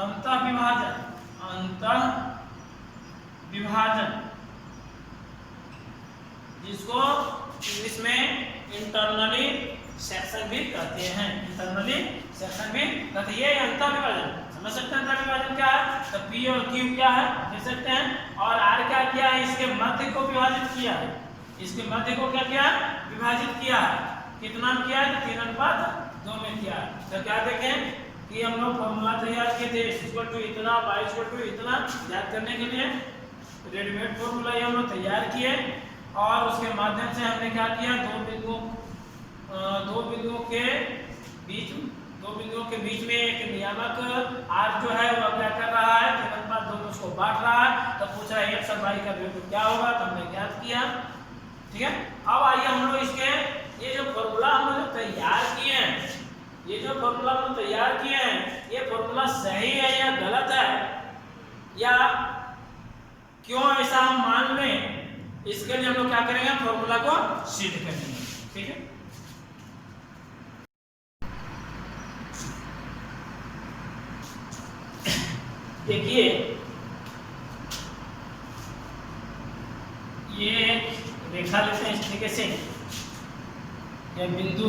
अंतःविभाजन जिसको इंग्लिश में इंटरनली सेक्शन भी कहते हैं, ये अंतःविभाजन समझ सकते हैं। अंतःविभाजन क्या है, तो P और Q क्या है देख सकते हैं, और R क्या किया है, इसके मध्य को विभाजित किया है, इसके मध्य को क्या किया विभाजित किया है, कितना किया है 3:2 में किया है। तो क्या देखें कि हम लोग फॉर्मूला तैयार किए थे x इक्वल टू इतना, y इक्वल टू इतना याद करने के लिए रेडीमेड फॉर्मूला ये हम लोग तैयार किए, और उसके माध्यम से हमने क्या किया, दो बिंदुओं के बीच में एक नियामक r जो है वह क्या कर रहा है 3:2 में उसको बांट रहा है। तो पूछ रहा है x और y का वैल्यू क्या होगा, तो हमने ज्ञात किया। ठीक है, अब आइए हम लोग इसके ये जो फॉर्मूला हम लोग तैयार किए हैं, ये जो फॉर्मूला हम तैयार किए हैं ये फॉर्मूला सही है या गलत है, या क्यों ऐसा हम मान लें, इसके लिए हम लोग क्या करेंगे, फॉर्मूला को सिद्ध करेंगे। ठीक है, देखिए ये एक रेखा लेते हैं इस तरीके से, यह बिंदु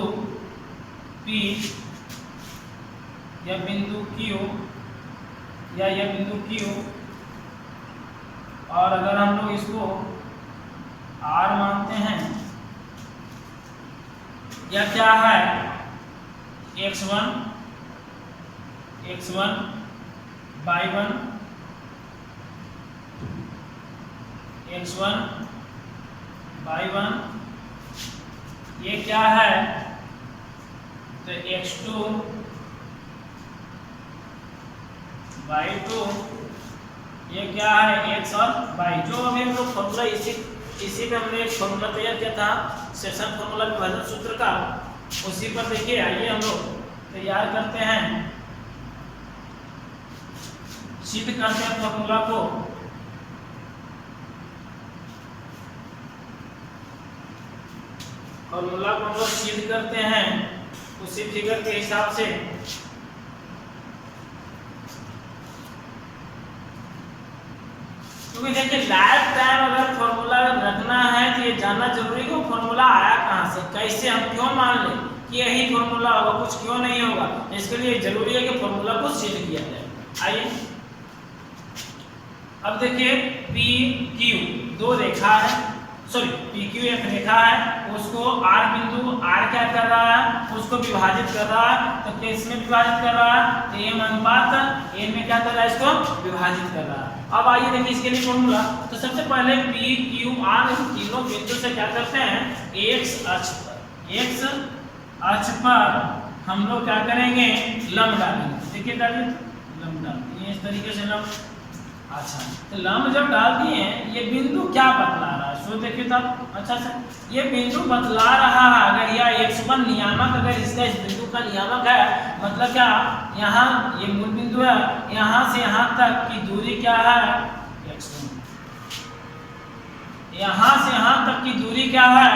P, यह बिंदु Q, या यह बिंदु Q, और अगर हम लोग इसको R मानते हैं, यह क्या है, x1 y1 x1 y1, ये क्या है, तो x2 y2, ये क्या है, x और y। जो अभी हम लोग फॉर्मूला इसी पे हमने एक फॉर्मूला तैयार किया था सेशन फॉर्मूला विभाजन सूत्र का, उसी पर देखिए आइए हम लोग तैयार करते हैं, सिद्ध करते हैं फॉर्मूला को। फॉर्मूला को हम लोग सिद्ध करते हैं उसी फिगर के हिसाब से। क्योंकि देखिए लाइफ टाइम अगर फॉर्मूला रखना है तो ये जानना जरूरी है कि फॉर्मूला आया कहाँ से, कैसे, हम क्यों मान लें कि यही फॉर्मूला होगा, कुछ क्यों नहीं होगा। इसके लिए जरूरी है कि फॉर्मूला को सिद्ध किया जाए। आइए अब देखिए पी क्यू दो रेखा है, सॉरी पी क्यू एक रेखा है, उसको आर बिंदु आर क्या कर रहा है, उसको विभाजित कर रहा है, तो किस में विभाजित कर रहा है, तो एम अनुपात एन में क्या कर रहा है, इसको विभाजित कर रहा है। अब आइए देखिए इसके लिए फॉर्मूला, तो सबसे पहले पी क्यू आर तीनों बिंदु से क्या करते हैं, एक्स अक्ष पर हम लोग क्या करेंगे, लंब डालेंगे। देखिए डालिए, लंब डालेंगे इस तरीके से लंब। अच्छा, तो लंब जब डाल दिए ये बिंदु क्या बतला रहा है, सो देखिए तब अच्छा से ये बिंदु बतला रहा है, अगर यह x1 नियामक, अगर इसका इस बिंदु का नियामक है, मतलब क्या, यहाँ ये मूल बिंदु है, यहाँ से यहाँ तक की दूरी क्या है, x1, यहाँ से यहाँ तक की दूरी क्या है,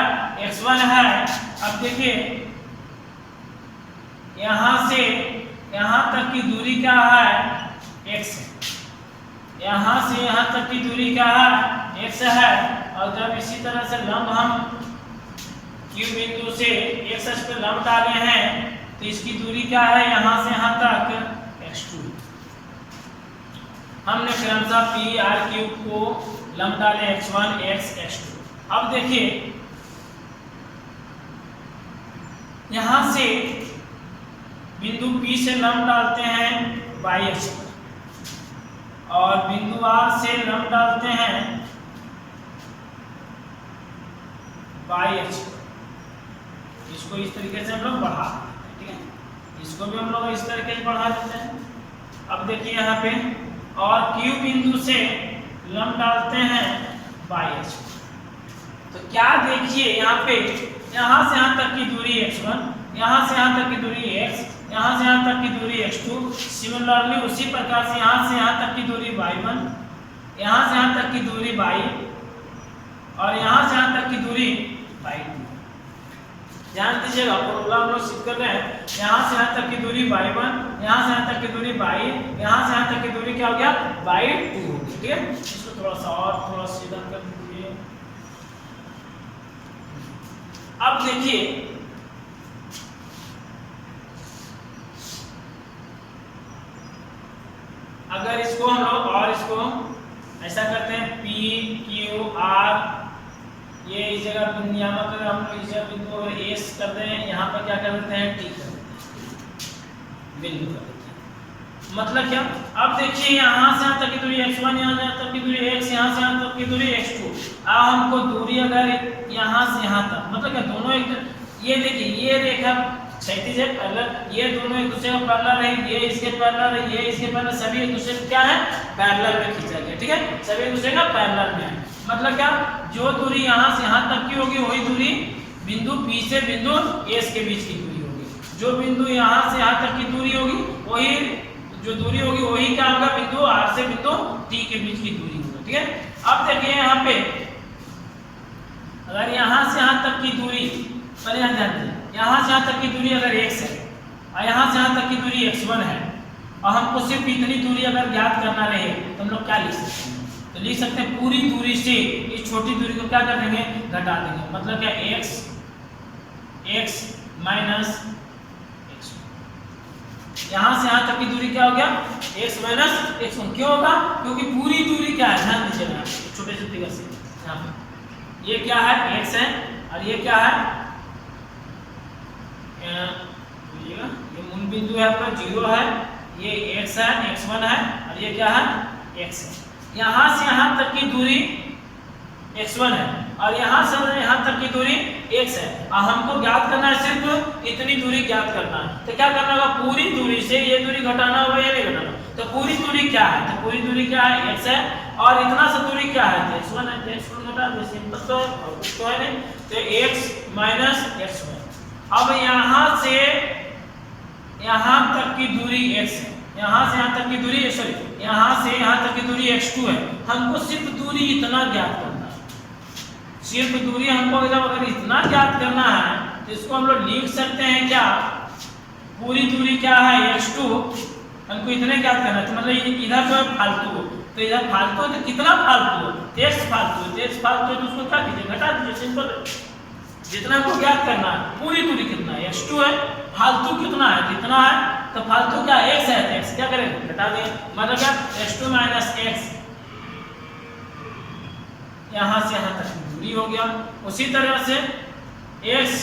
x1 है। अब देखिए यहाँ से यहाँ तक की दूरी क्या है, x, यहाँ से यहाँ तक की दूरी क्या है, x है। और जब इसी तरह से लंब हम Q बिंदु से x अक्ष पर लंब डाले हैं तो इसकी दूरी क्या है, यहाँ से यहाँ तक x2। हमने क्रमशः P R Q को लंब डाले x1 x2। अब देखिए यहाँ से बिंदु P से लंब डालते हैं y अक्ष पर, और बिंदु R से लंब डालते हैं y अक्ष पर। इसको इस तरीके से हम लोग बढ़ा देते हैं, ठीक है, इसको भी हम लोग इस तरीके से बढ़ा देते हैं। अब देखिए यहाँ पे, और Q बिंदु से लंब डालते हैं y अक्ष पर। तो क्या देखिए यहाँ पे, यहाँ से यहाँ तक की दूरी x1, यहाँ से यहाँ तक की दूरी x, यहाँ से यहाँ तक की दूरी x2, सिमिलरली उसी प्रकार से यहाँ से यहाँ तक की दूरी y1, यहाँ से यहाँ तक की दूरी y, और यहाँ से यहाँ तक की दूरी y2। ध्यान दीजिएगा, फॉर्मूला हम लोग सिद्ध कर रहे हैं, यहाँ से यहाँ तक की दूरी y1, यहाँ से यहाँ तक की दूरी y, यहाँ से यहाँ तक की दूरी क्या हो गया, y2 हो गई। ठीक है, इसको थोड़ा सा और थोड़ा सीधा कर दीजिए। अब देखिए अगर इसको हम लोग और इसको ऐसा करते हैं, P Q R, ये इस जगह नियामक अगर हम लोग इस जगह बिंदु S कर दें, यहाँ पर क्या कर देते हैं, T कर देते हैं, बिंदु कर देते हैं। मतलब क्या, अब देखिए यहाँ से यहाँ तक की दूरी x1, यहाँ से यहाँ तक की दूरी x, यहाँ से यहाँ तक की दूरी x2। अब हमको दूरी अगर यहाँ से यहाँ तक, मतलब क्या, दोनों एक, ये देखिए ये रेखा क्षैतिज है पैरेलल, ये दोनों एक दूसरे का पैरेलल है, ये इसके पैरेलल है, ये इसके पैरेलल, सभी एक दूसरे क्या है, पैरेलल में खींचा गया। ठीक है, सभी एक दूसरे का पैरेलल में है। मतलब क्या, जो दूरी यहाँ से यहाँ तक की होगी वही दूरी बिंदु P से बिंदु S के बीच की दूरी होगी। जो बिंदु यहाँ से यहाँ तक की दूरी होगी वही जो दूरी होगी वही क्या होगा, बिंदु R से बिंदु T के बीच की दूरी होगी। ठीक है, अब देखिए यहाँ पे अगर यहाँ से यहाँ तक की दूरी, पहले यहाँ ध्यान दें, यहाँ से यहाँ तक की दूरी अगर x है और यहाँ से यहाँ तक की दूरी x1 है और हमको सिर्फ इतनी दूरी अगर ज्ञात करना रहे तो हम लोग क्या लिख सकते हैं, तो लिख सकते हैं पूरी दूरी से इस छोटी दूरी को क्या कर देंगे, घटा देंगे। मतलब क्या, x माइनस x1। यहाँ से यहाँ तक की दूरी क्या हो गया, x माइनस x1। क्यों होगा, क्योंकि पूरी दूरी क्या है, ध्यान दीजिएगा छोटे से फिगर से, यहाँ पे ये क्या है, x है और ये क्या है, ये मूल बिंदु है आपका 0 है, ये x है, x1 है और ये क्या है, x है। यहाँ से यहाँ तक की दूरी x1 है और यहाँ से यहाँ तक की दूरी x है और हमको ज्ञात करना है, सिर्फ इतनी दूरी ज्ञात करना है। तो क्या करना होगा, पूरी दूरी से ये दूरी घटाना होगा या नहीं घटाना। तो पूरी दूरी क्या है, तो पूरी दूरी क्या है, x है और इतना सा दूरी क्या है, तो x1 है, तो x1 घटा दे, सिंपल तो है और कुछ तो है नहीं, तो x माइनस x1। अब यहाँ से यहाँ तक की दूरी x है, यहाँ से यहाँ तक की दूरी, सॉरी यहाँ से यहाँ तक की दूरी x2 है। हमको सिर्फ दूरी इतना ज्ञात करना है, सिर्फ दूरी हमको जब अगर इतना ज्ञात करना है तो इसको हम लोग लिख सकते हैं क्या, पूरी दूरी क्या है x2, हमको इतने ज्ञात करना है। तो मतलब इधर जो है फालतू, तो इधर फालतू है तो कितना फालतू है, x फालतू है, x फालतू है तो उसको क्या कीजिए, घटा दीजिए, सिंपल। जितना को ज्ञात करना है, पूरी दूरी कितना है, x2 है, फालतू कितना है, कितना है, तो फालतू क्या x है, तो x क्या करेंगे, घटा देंगे। मतलब क्या, x2 माइनस x, यहाँ से यहाँ तक की दूरी हो गया। उसी तरह से x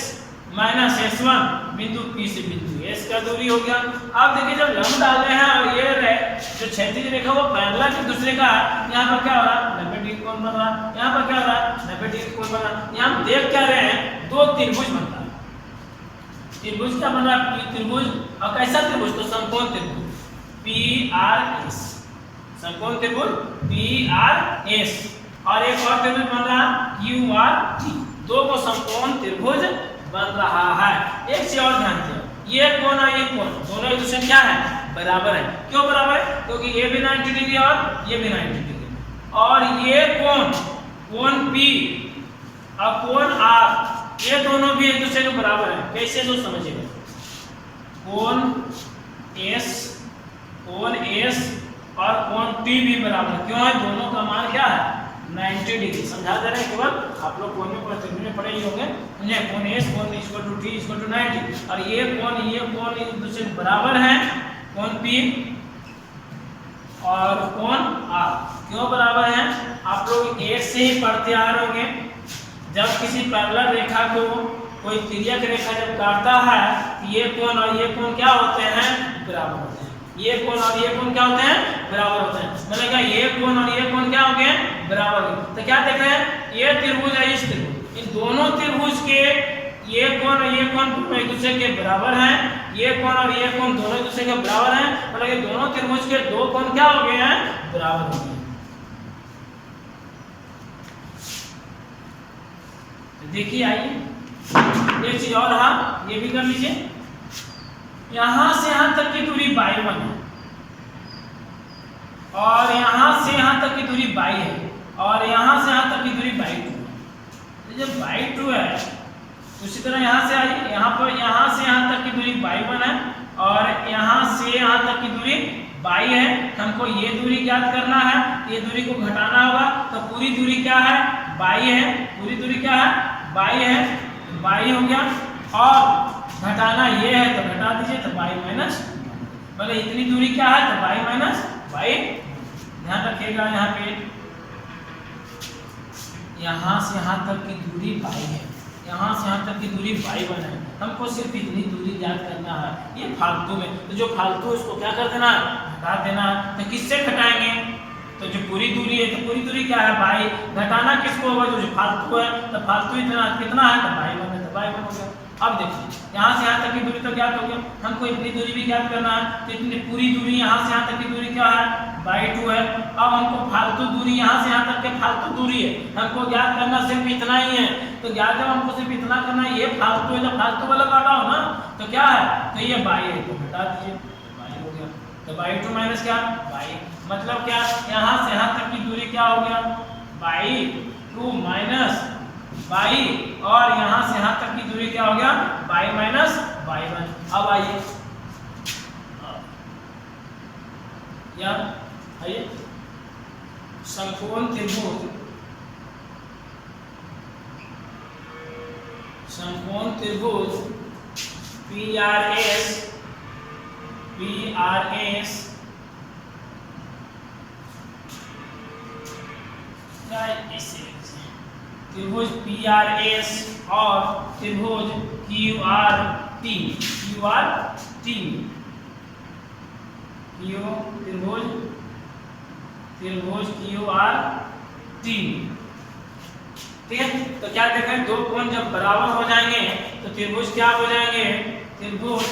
माइनस x1 बिंदु P से बिंदु S का दूरी हो गया। अब देखिए जब लंब डाले हैं और ये जो क्षैतिज रेखा वो पैरेलल एक दूसरे का है, यहाँ पर क्या हो रहा है, 90 डिग्री कोण बन रहा है, यहाँ पर क्या हो रहा है, 90 डिग्री कोण बन रहा है। यहाँ हम देख क्या रहे हैं, दो त्रिभुज बनता है, त्रिभुज क्या बन रहा है, त्रिभुज, और कैसा त्रिभुज, तो समकोण त्रिभुज PRS, समकोण त्रिभुज PRS, और एक और त्रिभुज बन रहा है QRT। दो को समकोण त्रिभुज बन रहा है। एक चीज और ध्यान दें, ये कोण और ये कोण दोनों एक दूसरे क्या है, बराबर है। क्यों बराबर है, क्योंकि ये भी 90 डिग्री और ये भी 90 डिग्री, और ये कोण P और कोण R, ये दोनों भी एक दूसरे के बराबर है। कैसे, तो समझिएगा, कोण S और कोण T भी बराबर, क्यों है, दोनों का मान क्या है, 90 डिग्री। समझा दे रहे हैं, केवल आप लोग कोण में पढ़े ही होंगे, कोण S कोण equal to T equal to 90, और ये कोण एक दूसरे के बराबर हैं, कोण P और कोण R। क्यों बराबर हैं, आप लोग एक से ही पढ़ते आ रहे होंगे, जब किसी पैरेलल रेखा को कोई तिर्यक रेखा जब काटता है तो ये कोण और ये कोण क्या होते हैं, बराबर होते हैं। ये कोण और ये कोण क्या होते हैं, बराबर होते हैं। मतलब क्या, ये कोण और ये कोण क्या हो गए, बराबर हो गए। तो क्या देख रहे हैं, ये त्रिभुज है, इस त्रिभुज, इन दोनों त्रिभुज के ये कोण और ये कोण एक दूसरे के बराबर हैं, ये कोण और ये कोण दोनों एक दूसरे के बराबर हैं। मतलब ये दोनों त्रिभुज के दो कोण क्या हो गए हैं, बराबर हो गए। देखिए आइए, एक चीज और, हाँ ये भी कर लीजिए, यहां से यहां तक की दूरी y1 है और यहां से यहां तक की दूरी y है और यहां से यहां तक की दूरी y2 है। तो जब y2 है उसी तरह यहां से आइए, यहां पर यहां से यहां तक की दूरी y1 है और यहां से यहां तक की दूरी y है। हमको ये दूरी ज्ञात करना है, ये दूरी को घटाना होगा, तो पूरी दूरी क्या है, y है, पूरी दूरी क्या है, y है, y हो गया, और घटाना ये है तो घटा दीजिए, तो y माइनस, मतलब इतनी दूरी क्या है, तो y माइनस y। ध्यान रखिएगा, यहाँ पे यहाँ से यहाँ तक की दूरी y है, यहाँ से यहाँ तक की दूरी y1 है। हमको सिर्फ इतनी दूरी ज्ञात करना है, ये फालतू में, तो जो फालतू उसको क्या कर देना, घटा देना। तो किससे घटाएंगे, तो जो पूरी दूरी है, तो पूरी दूरी क्या है, y, घटाना किसको होगा, जो फालतू है, तो फालतू इतना कितना है, तो y1 है, तो y1 हो गया। अब देखिए, यहाँ से यहाँ तक की दूरी तो ज्ञात हो गया, हमको इतनी दूरी भी ज्ञात करना है, तो इतनी पूरी दूरी यहाँ से यहाँ तक की दूरी क्या है, बाई 2 है। अब हमको फालतू दूरी यहाँ से यहाँ तक के फालतू दूरी है, हमको ज्ञात करना सिर्फ इतना ही है। तो ज्ञात जब हमको सिर्फ इतना करना है, ये फालतू है, तो फालतू वाला घटाओ ना, तो क्या है, तो ये बाई है तो घटा दीजिए, बाई हो गया। तो बाई 2 माइनस क्या, बाई, मतलब क्या, यहाँ से यहाँ तक की दूरी क्या हो गया, बाई 2 माइनस बाई, और यहाँ से यहाँ तक की दूरी क्या हो गया, बाई माइनस बाई 1। अब आइए यार, आइए समकोण त्रिभुज, समकोण त्रिभुज PRS त्रिभुज PRS और त्रिभुज QRT, त्रिभुज QRT, ठीक है। तो क्या देखें, दो कोण जब बराबर हो जाएंगे तो त्रिभुज क्या हो जाएंगे, त्रिभुज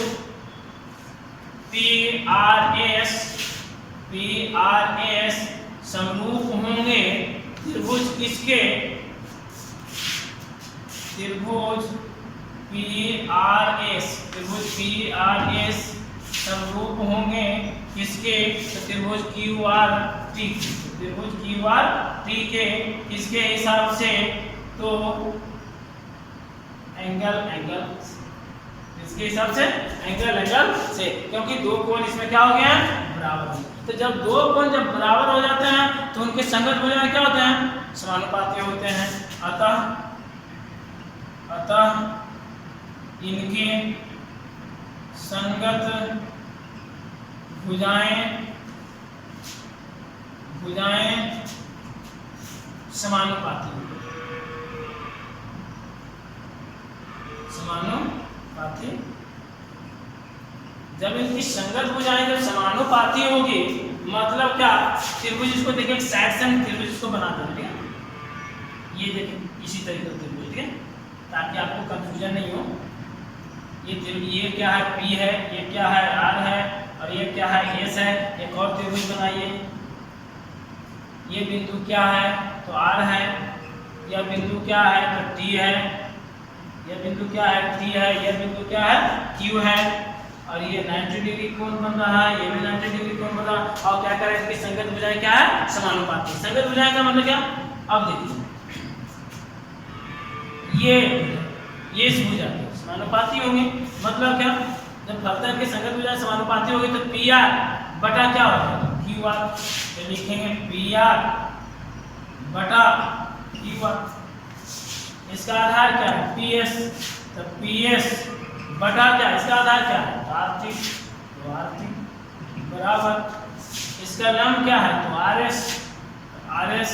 PRS समरूप होंगे त्रिभुज किसके, त्रिभुज PRS समरूप होंगे किसके, तो त्रिभुज QRT, त्रिभुज QRT के किसके हिसाब से, तो एंगल इसके हिसाब से, एंगल से, क्योंकि दो कोण इसमें क्या हो गए हैं, बराबर। तो जब दो कोण जब बराबर हो जाते हैं तो उनके संगत भुजाएं क्या होते हैं, समानुपाती होते हैं। अतः इनके संगत भुजाएं समानुपाती, जब इनकी संगत भुजाएं जब समानुपाती होगी, मतलब क्या, त्रिभुज इसको देखिए, साइड से त्रिभुज इसको बना देंगे, ये देखिए इसी तरीके से त्रिभुज, ठीक है, ताकि आपको कंफ्यूजन नहीं हो। ये क्या है, P है, ये क्या है, R है, और ये क्या है, S है। एक और त्रिभुज बनाइए, ये बिंदु क्या है, तो R है, यह बिंदु क्या है, तो T है, यह बिंदु क्या है, T है, यह बिंदु क्या है, Q है, और ये 90 डिग्री कोण बन रहा है, ये भी 90 डिग्री कोण बन रहा है। और क्या करें, इसकी संगत भुजाएं क्या है, समानुपाती। संगत भुजाएं का मतलब क्या, अब देखिए, ये इस भुजा समानुपाती होंगे, मतलब क्या, जब फलतल के संगत भुजाएं समानुपाती होगी तो PR बटा क्या होगा, QR, तो लिखेंगे PR बटा QR। इसका आधार क्या है, PS, तो PS बटा क्या, इसका आधार क्या है, RT, तो RT बराबर, इसका लंब क्या है, तो RS,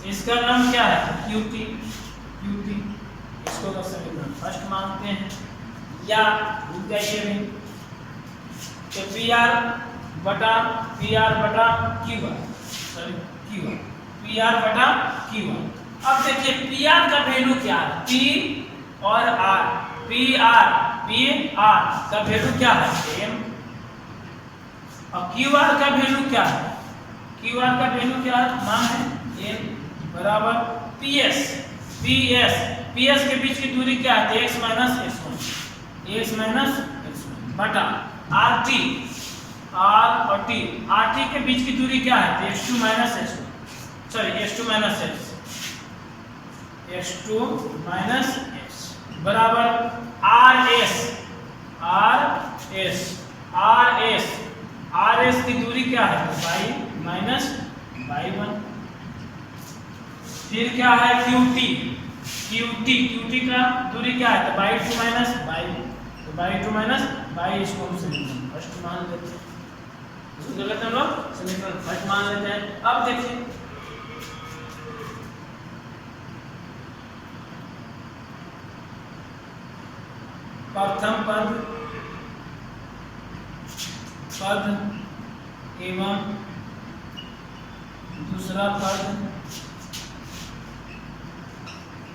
इसका लंब क्या है, QT, इसको समीकरण फर्स्ट मानते हैं, या ये भी, तो PR बटा QR, PR बटा QR। अब देखिए PR का वैल्यू क्या है, P और R, PR का वैल्यू क्या है, m, और QR का वैल्यू क्या है, QR का वैल्यू क्या है, मान है m बराबर PS के बीच की दूरी क्या है, x माइनस x1 बटा RT, R और T, RT के बीच की दूरी क्या है, x2 minus x1, sorry x2 minus x बराबर RS की दूरी क्या है, बाई माइनस बाई 1। फिर क्या है, QT का दूरी क्या है, तो बाई 2 माइनस बाई, तो बाई 2 माइनस बाई, इसको हम समीकरण फर्स्ट मान लेते हैं, इसको क्या करते हैं हम लोग, समीकरण फर्स्ट मान लेते हैं। अब देखिए प्रथम पद एवं दूसरा पद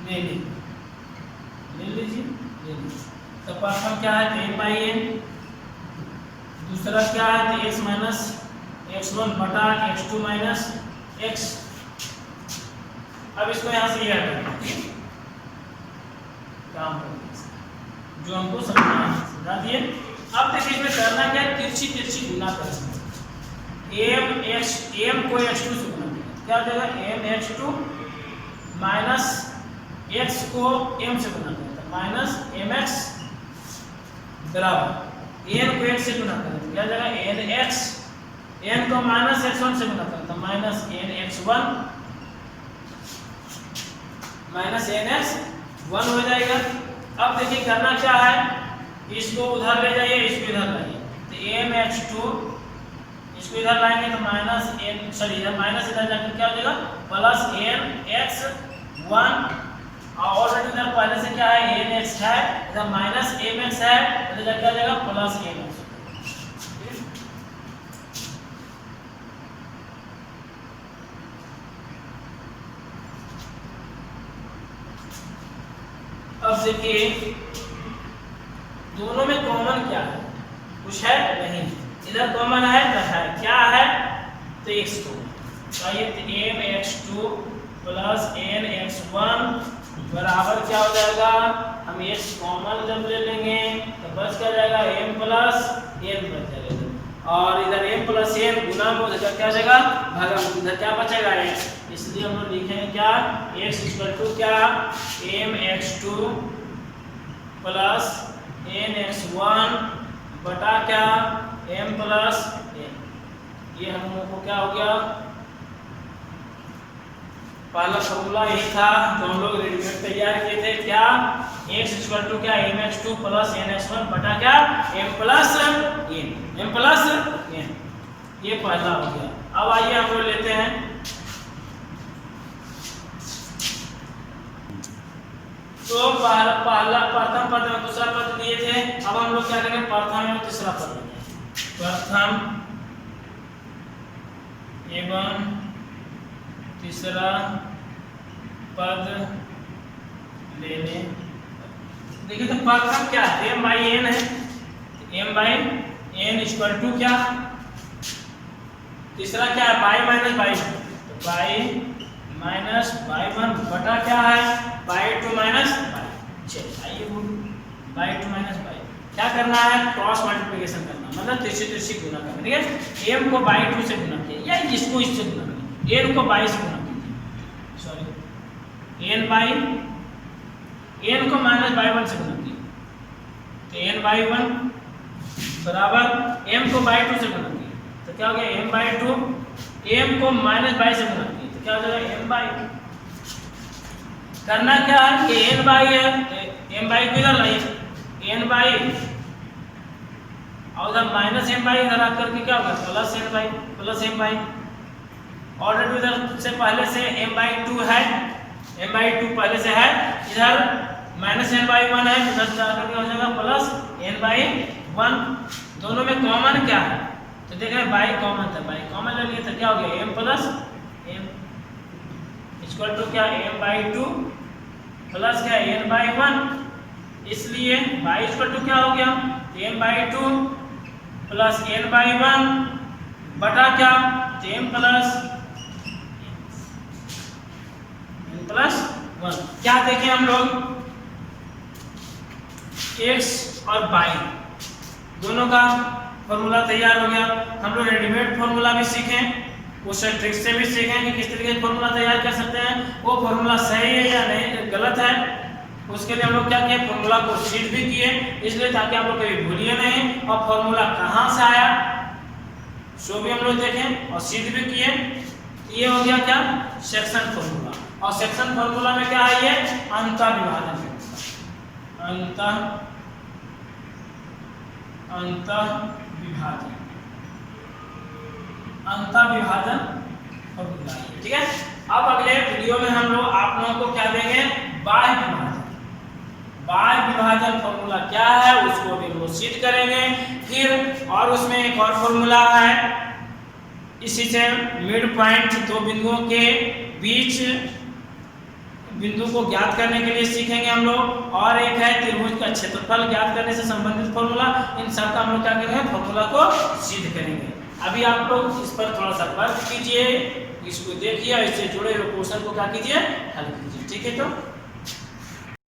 ले लीजिए। तो प्रथम क्या है, 1/n, दूसरा क्या है, तो x x1 बटा x2 माइनस x। अब इसको यहाँ से लिया काम जो हमको समझा दिए। अब देखिए इसमें करना क्या है, तिरछी तिरछी गुना करना। m को x2 से गुना क्या हो जाएगा, mx2 माइनस x को m से गुना करता माइनस mx बराबर n को x से गुना करता क्या हो जाएगा, nx n को माइनस x1 से गुना करता माइनस nx1 माइनस nx1 हो जाएगा। अब देखिए करना क्या है, इसको उधर ले जाइए, इसको इधर लाइए, तो mx2 इसको इधर लाएंगे तो माइनस n सॉरी इधर माइनस इधर जाकर क्या हो जाएगा प्लस nx1 और ऑलरेडी इधर पहले से क्या है nx है, इधर माइनस mx है, इधर क्या हो जाएगा प्लस mx। अब देखिए दोनों में कॉमन क्या है, कुछ है नहीं, इधर कॉमन है तो है, क्या है तो x2 चाहिए, mx2 प्लस nx1 बराबर क्या हो जाएगा, हम x कॉमन जब ले लेंगे तो बच क्या जाएगा m प्लस n बच जाएगा, और इधर m प्लस n गुना में उधर क्या हो जाएगा भागम, इधर क्या बचेगा x, इसलिए हम लोग लिखेंगे क्या x इक्वल टू क्या mx2 प्लस nx1 बटा क्या m प्लस n। ये हम लोगों को क्या हो गया, पहला फॉर्मूला यही था जो हम लोग रेडीमेड तैयार किए थे, क्या x इक्वल टू क्या mx2 प्लस nx1 बटा क्या m प्लस n, ये पहला हो गया। अब आइए हम लोग लेते हैं तो पहला प्रथम पद में दूसरा पद दिए थे, अब हम लोग क्या करेंगे प्रथम एवं तीसरा पद लेंगे, प्रथम एवं तीसरा पद लेने। देखिए तो प्रथम क्या है m बाई n है, m by n equal to क्या, तीसरा क्या है by minus by, by minus by 1 बटा क्या है बाई 2 माइनस बाई। चलिए आइए बाई 2 माइनस बाई क्या करना है, क्रॉस मल्टीप्लिकेशन करना, मतलब तिरछी तिरछी गुना करना, ठीक है। m को बाई 2 से गुना किया या इसको इससे गुना किया, n को बाई से गुना कीजिए, सॉरी n बाई n को माइनस बाई 1 से गुना किया तो n बाई 1 बराबर m को बाई 2 से गुना किया तो क्या हो गया m बाई 2, m को माइनस बाई से गुना किया क्या हो जाएगा m बाई, करना क्या है कि n बाई है तो m बाई को इधर लाइए n बाई और उधर माइनस m बाई इधर आकर के क्या होगा प्लस m बाई, ऑलरेडी इधर से पहले से m बाई 2 है, m बाई 2 पहले से है, इधर माइनस n बाई 1 है, इधर जाकर के हो जाएगा प्लस n बाई 1। दोनों में कॉमन क्या है तो देख रहे हैं बाई कॉमन था, बाई कॉमन ले लिए तो क्या हो गया m plus m equal to क्या m बाई 2 प्लस क्या n बाई 1, इसलिए बाई इक्वल टू क्या हो गया m by 2 plus n by 1 बटा क्या m प्लस 1। क्या देखें हम लोग x और y दोनों का फॉर्मूला तैयार हो गया, हम लोग रेडीमेड फॉर्मूला भी सीखें, उस ट्रिक से भी सीखें कि किस तरीके से फॉर्मूला तैयार कर सकते हैं, वो फॉर्मूला सही है या नहीं गलत है, उसके लिए हम लोग क्या किए फॉर्मूला को शीट भी किए, इसलिए ताकि आप लोग कभी भूलिए नहीं, और फॉर्मूला कहाँ से आया सो भी हम लोग देखें और शीट भी किए। ये हो गया क्या सेक्शन फॉर्मूला, और सेक्शन फॉर्मूला में क्या है ये अंतर विभाजन, अंतर विभाजन फॉर्मूला, ठीक है। अब अगले वीडियो में हम लोग आप लोगों को क्या देंगे बाह्य विभाजन, बाह्य विभाजन फॉर्मूला क्या है उसको भी हम लोग सीख करेंगे। फिर और उसमें एक और फॉर्मूला है, इसी से मिड पॉइंट दो बिंदुओं के बीच बिंदु को ज्ञात करने के लिए सीखेंगे हम लोग, और एक है त्रिभुज का क्षेत्रफल ज्ञात करने से संबंधित फॉर्मूला। इन सब का हम लोग क्या करेंगे फॉर्मूला को सिद्ध करेंगे। अभी आप लोग इस पर थोड़ा सा वर्क कीजिए, इसको देखिए, इससे जुड़े हुए क्वेश्चन को क्या कीजिए, हल कीजिए। ठीक है, तो